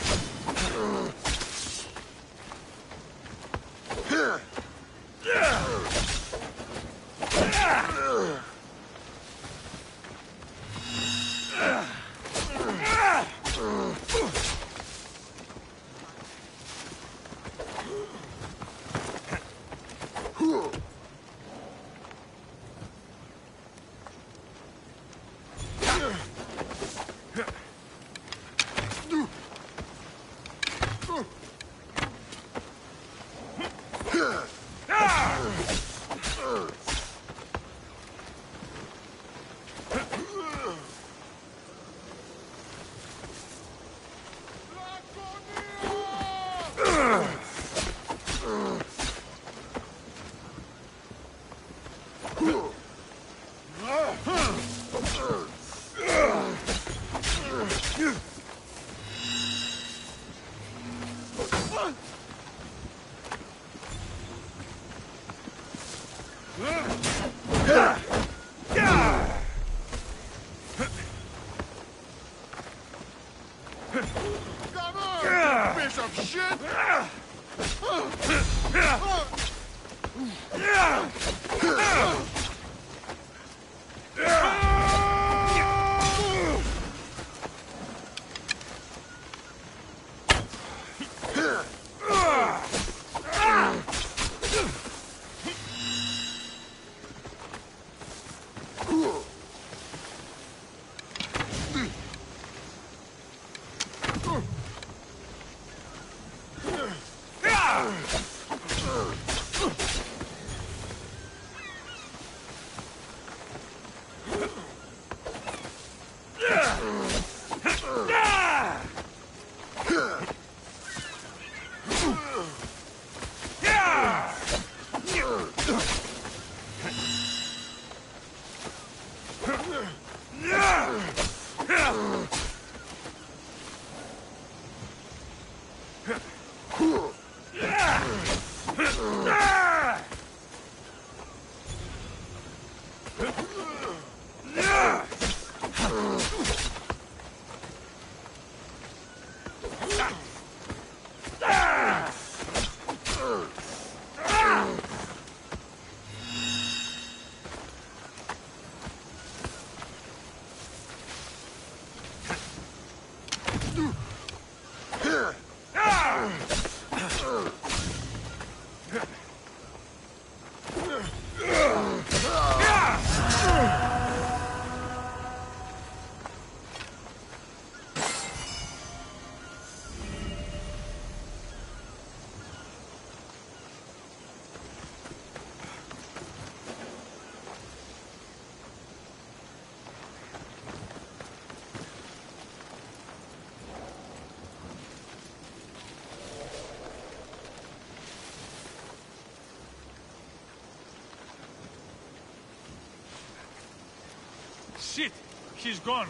Come on, you piece of shit! Shit! She's gone.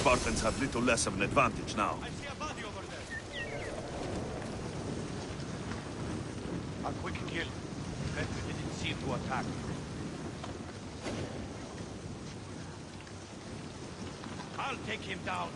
Spartans have little less of an advantage now. I see a body over there. A quick kill. That didn't seem to attack. I'll take him down.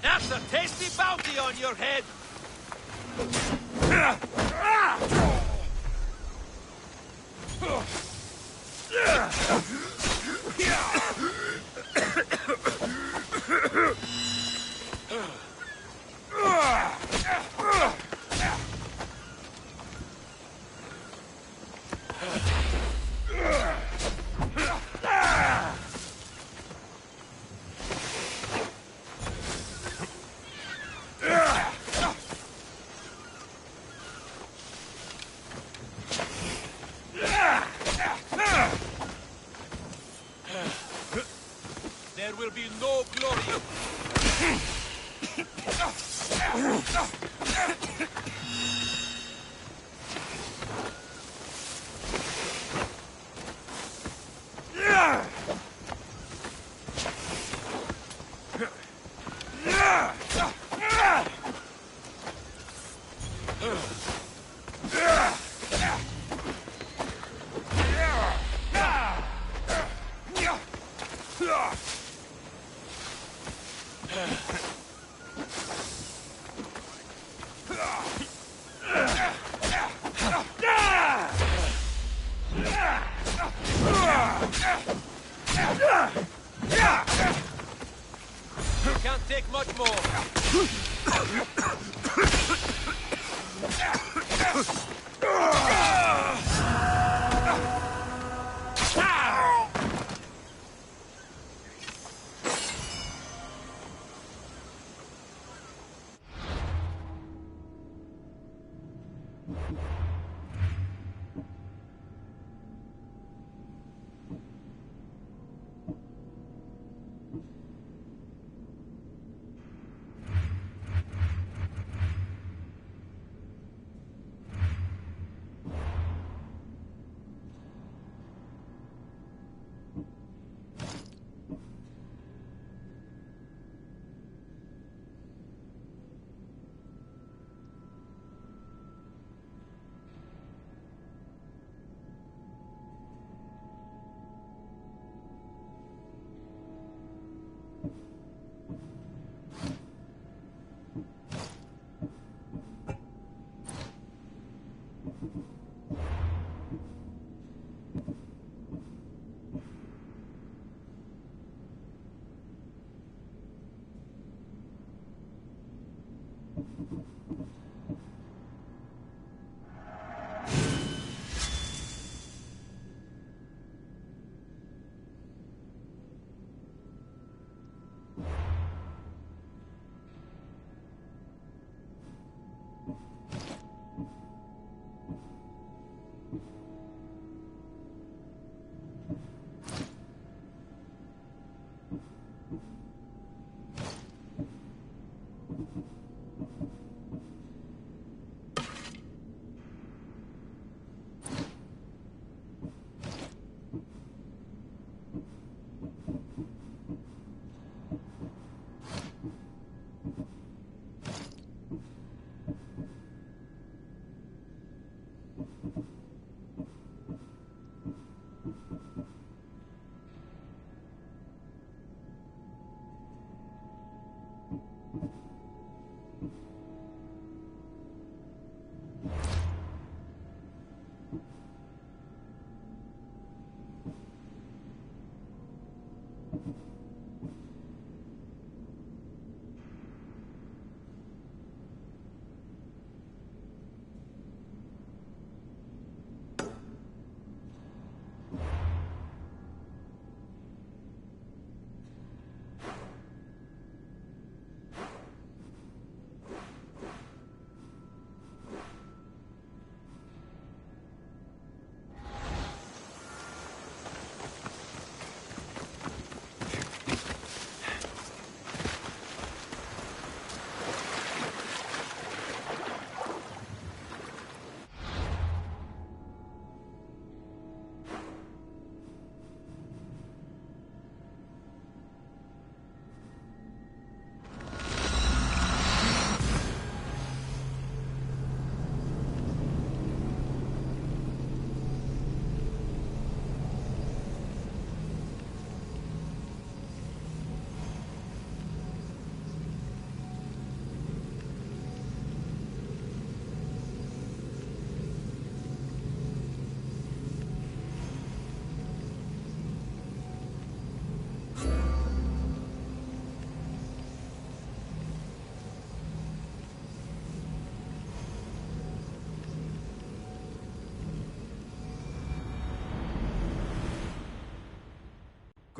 That's a tasty bounty on your head!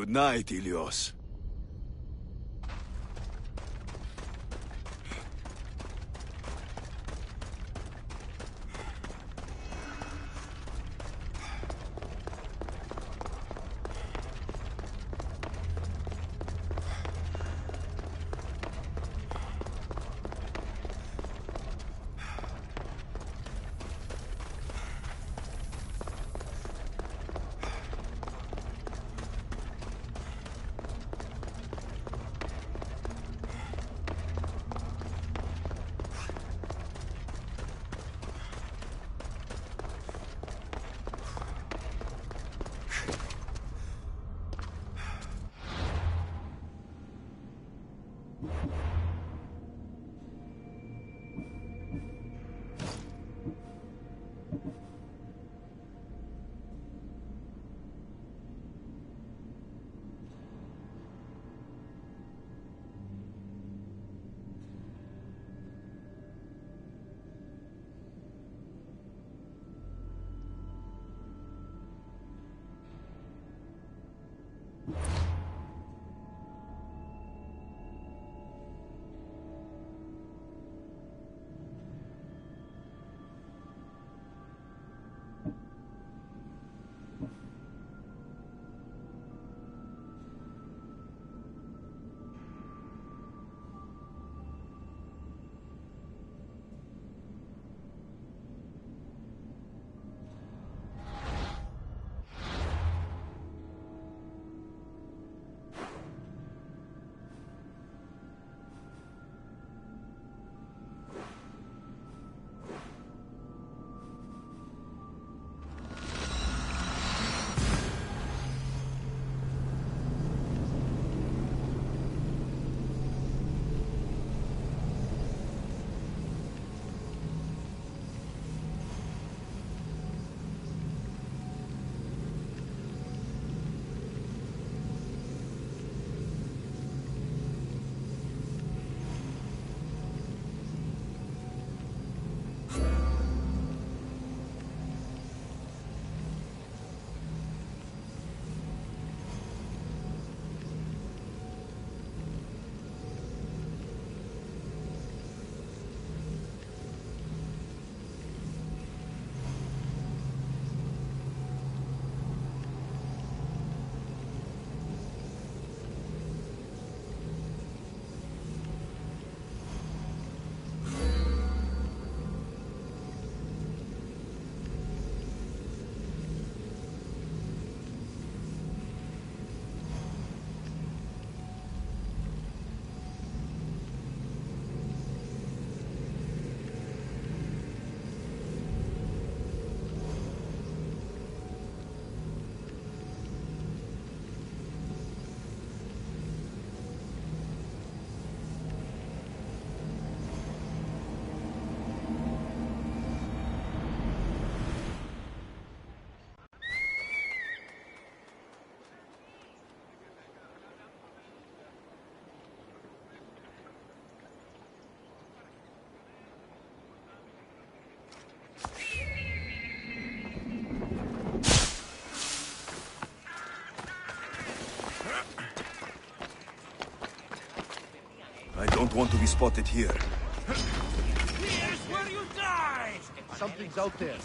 Good night, Ilios. I don't want to be spotted here. Here's where you die! Something's out there.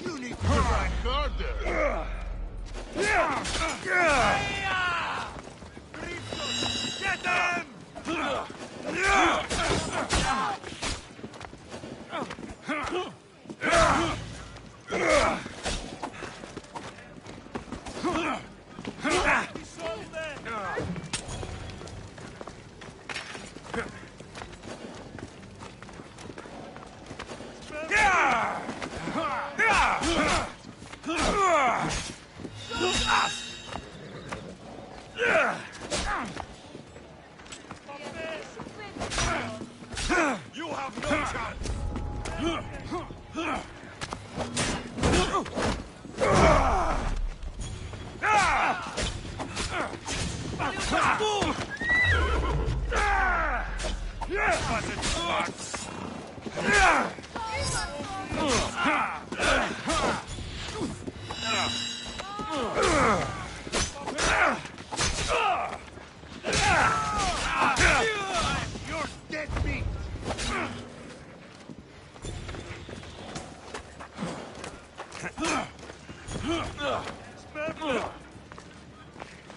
You need to try harder. Get them! You have no chance! You're dead meat!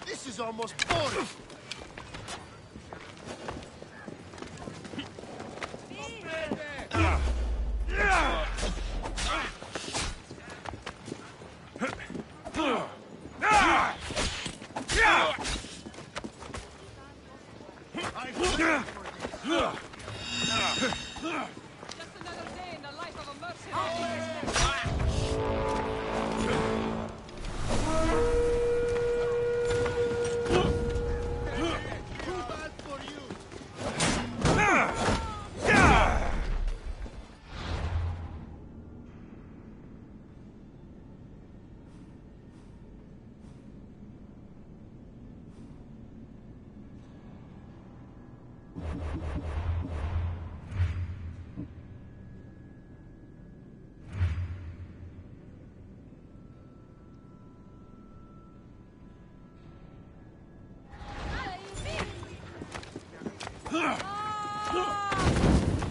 This is almost boring!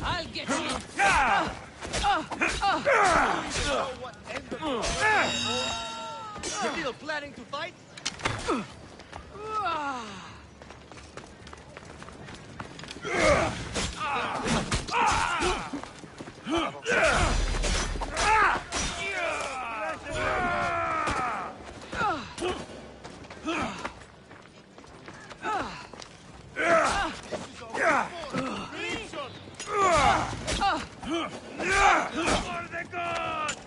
I'll get you! Still planning to fight? For the gods!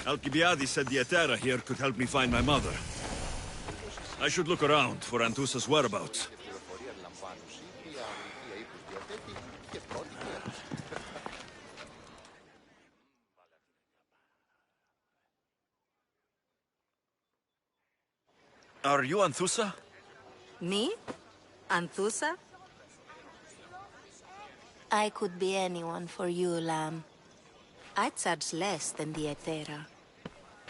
Alcibiades said the Etera here could help me find my mother. I should look around for Anthusa's whereabouts. Are you Anthusa? Me? Anthusa? I could be anyone for you, Lamb. I charge less than the Etera.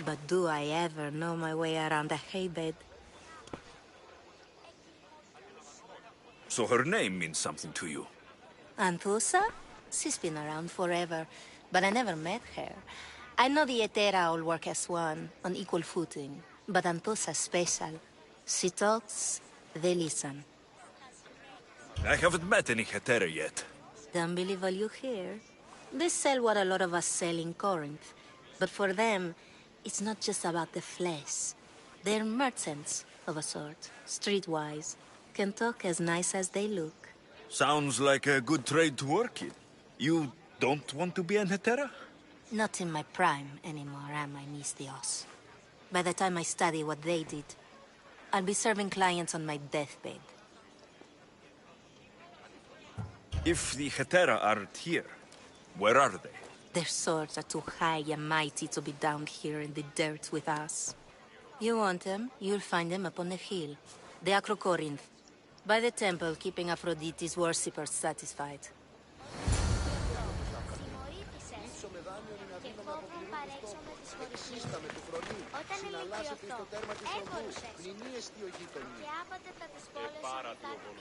But do I ever know my way around a haybed? So her name means something to you. Anthusa? She's been around forever, but I never met her. I know the Etera all work as one, on equal footing. But Anthusa's special. She talks, they listen. I haven't met any Hetera yet. Don't believe all you hear. They sell what a lot of us sell in Corinth. But for them, it's not just about the flesh. They're merchants of a sort, streetwise. Can talk as nice as they look. Sounds like a good trade to work in. You don't want to be an Hetera? Not in my prime anymore, am I, Misthios? By the time I study what they did, I'll be serving clients on my deathbed. If the Hetera aren't here, where are they? Their swords are too high and mighty to be down here in the dirt with us. You want them, you'll find them up on the hill. The Acrocorinth. By the temple, keeping Aphrodite's worshippers satisfied.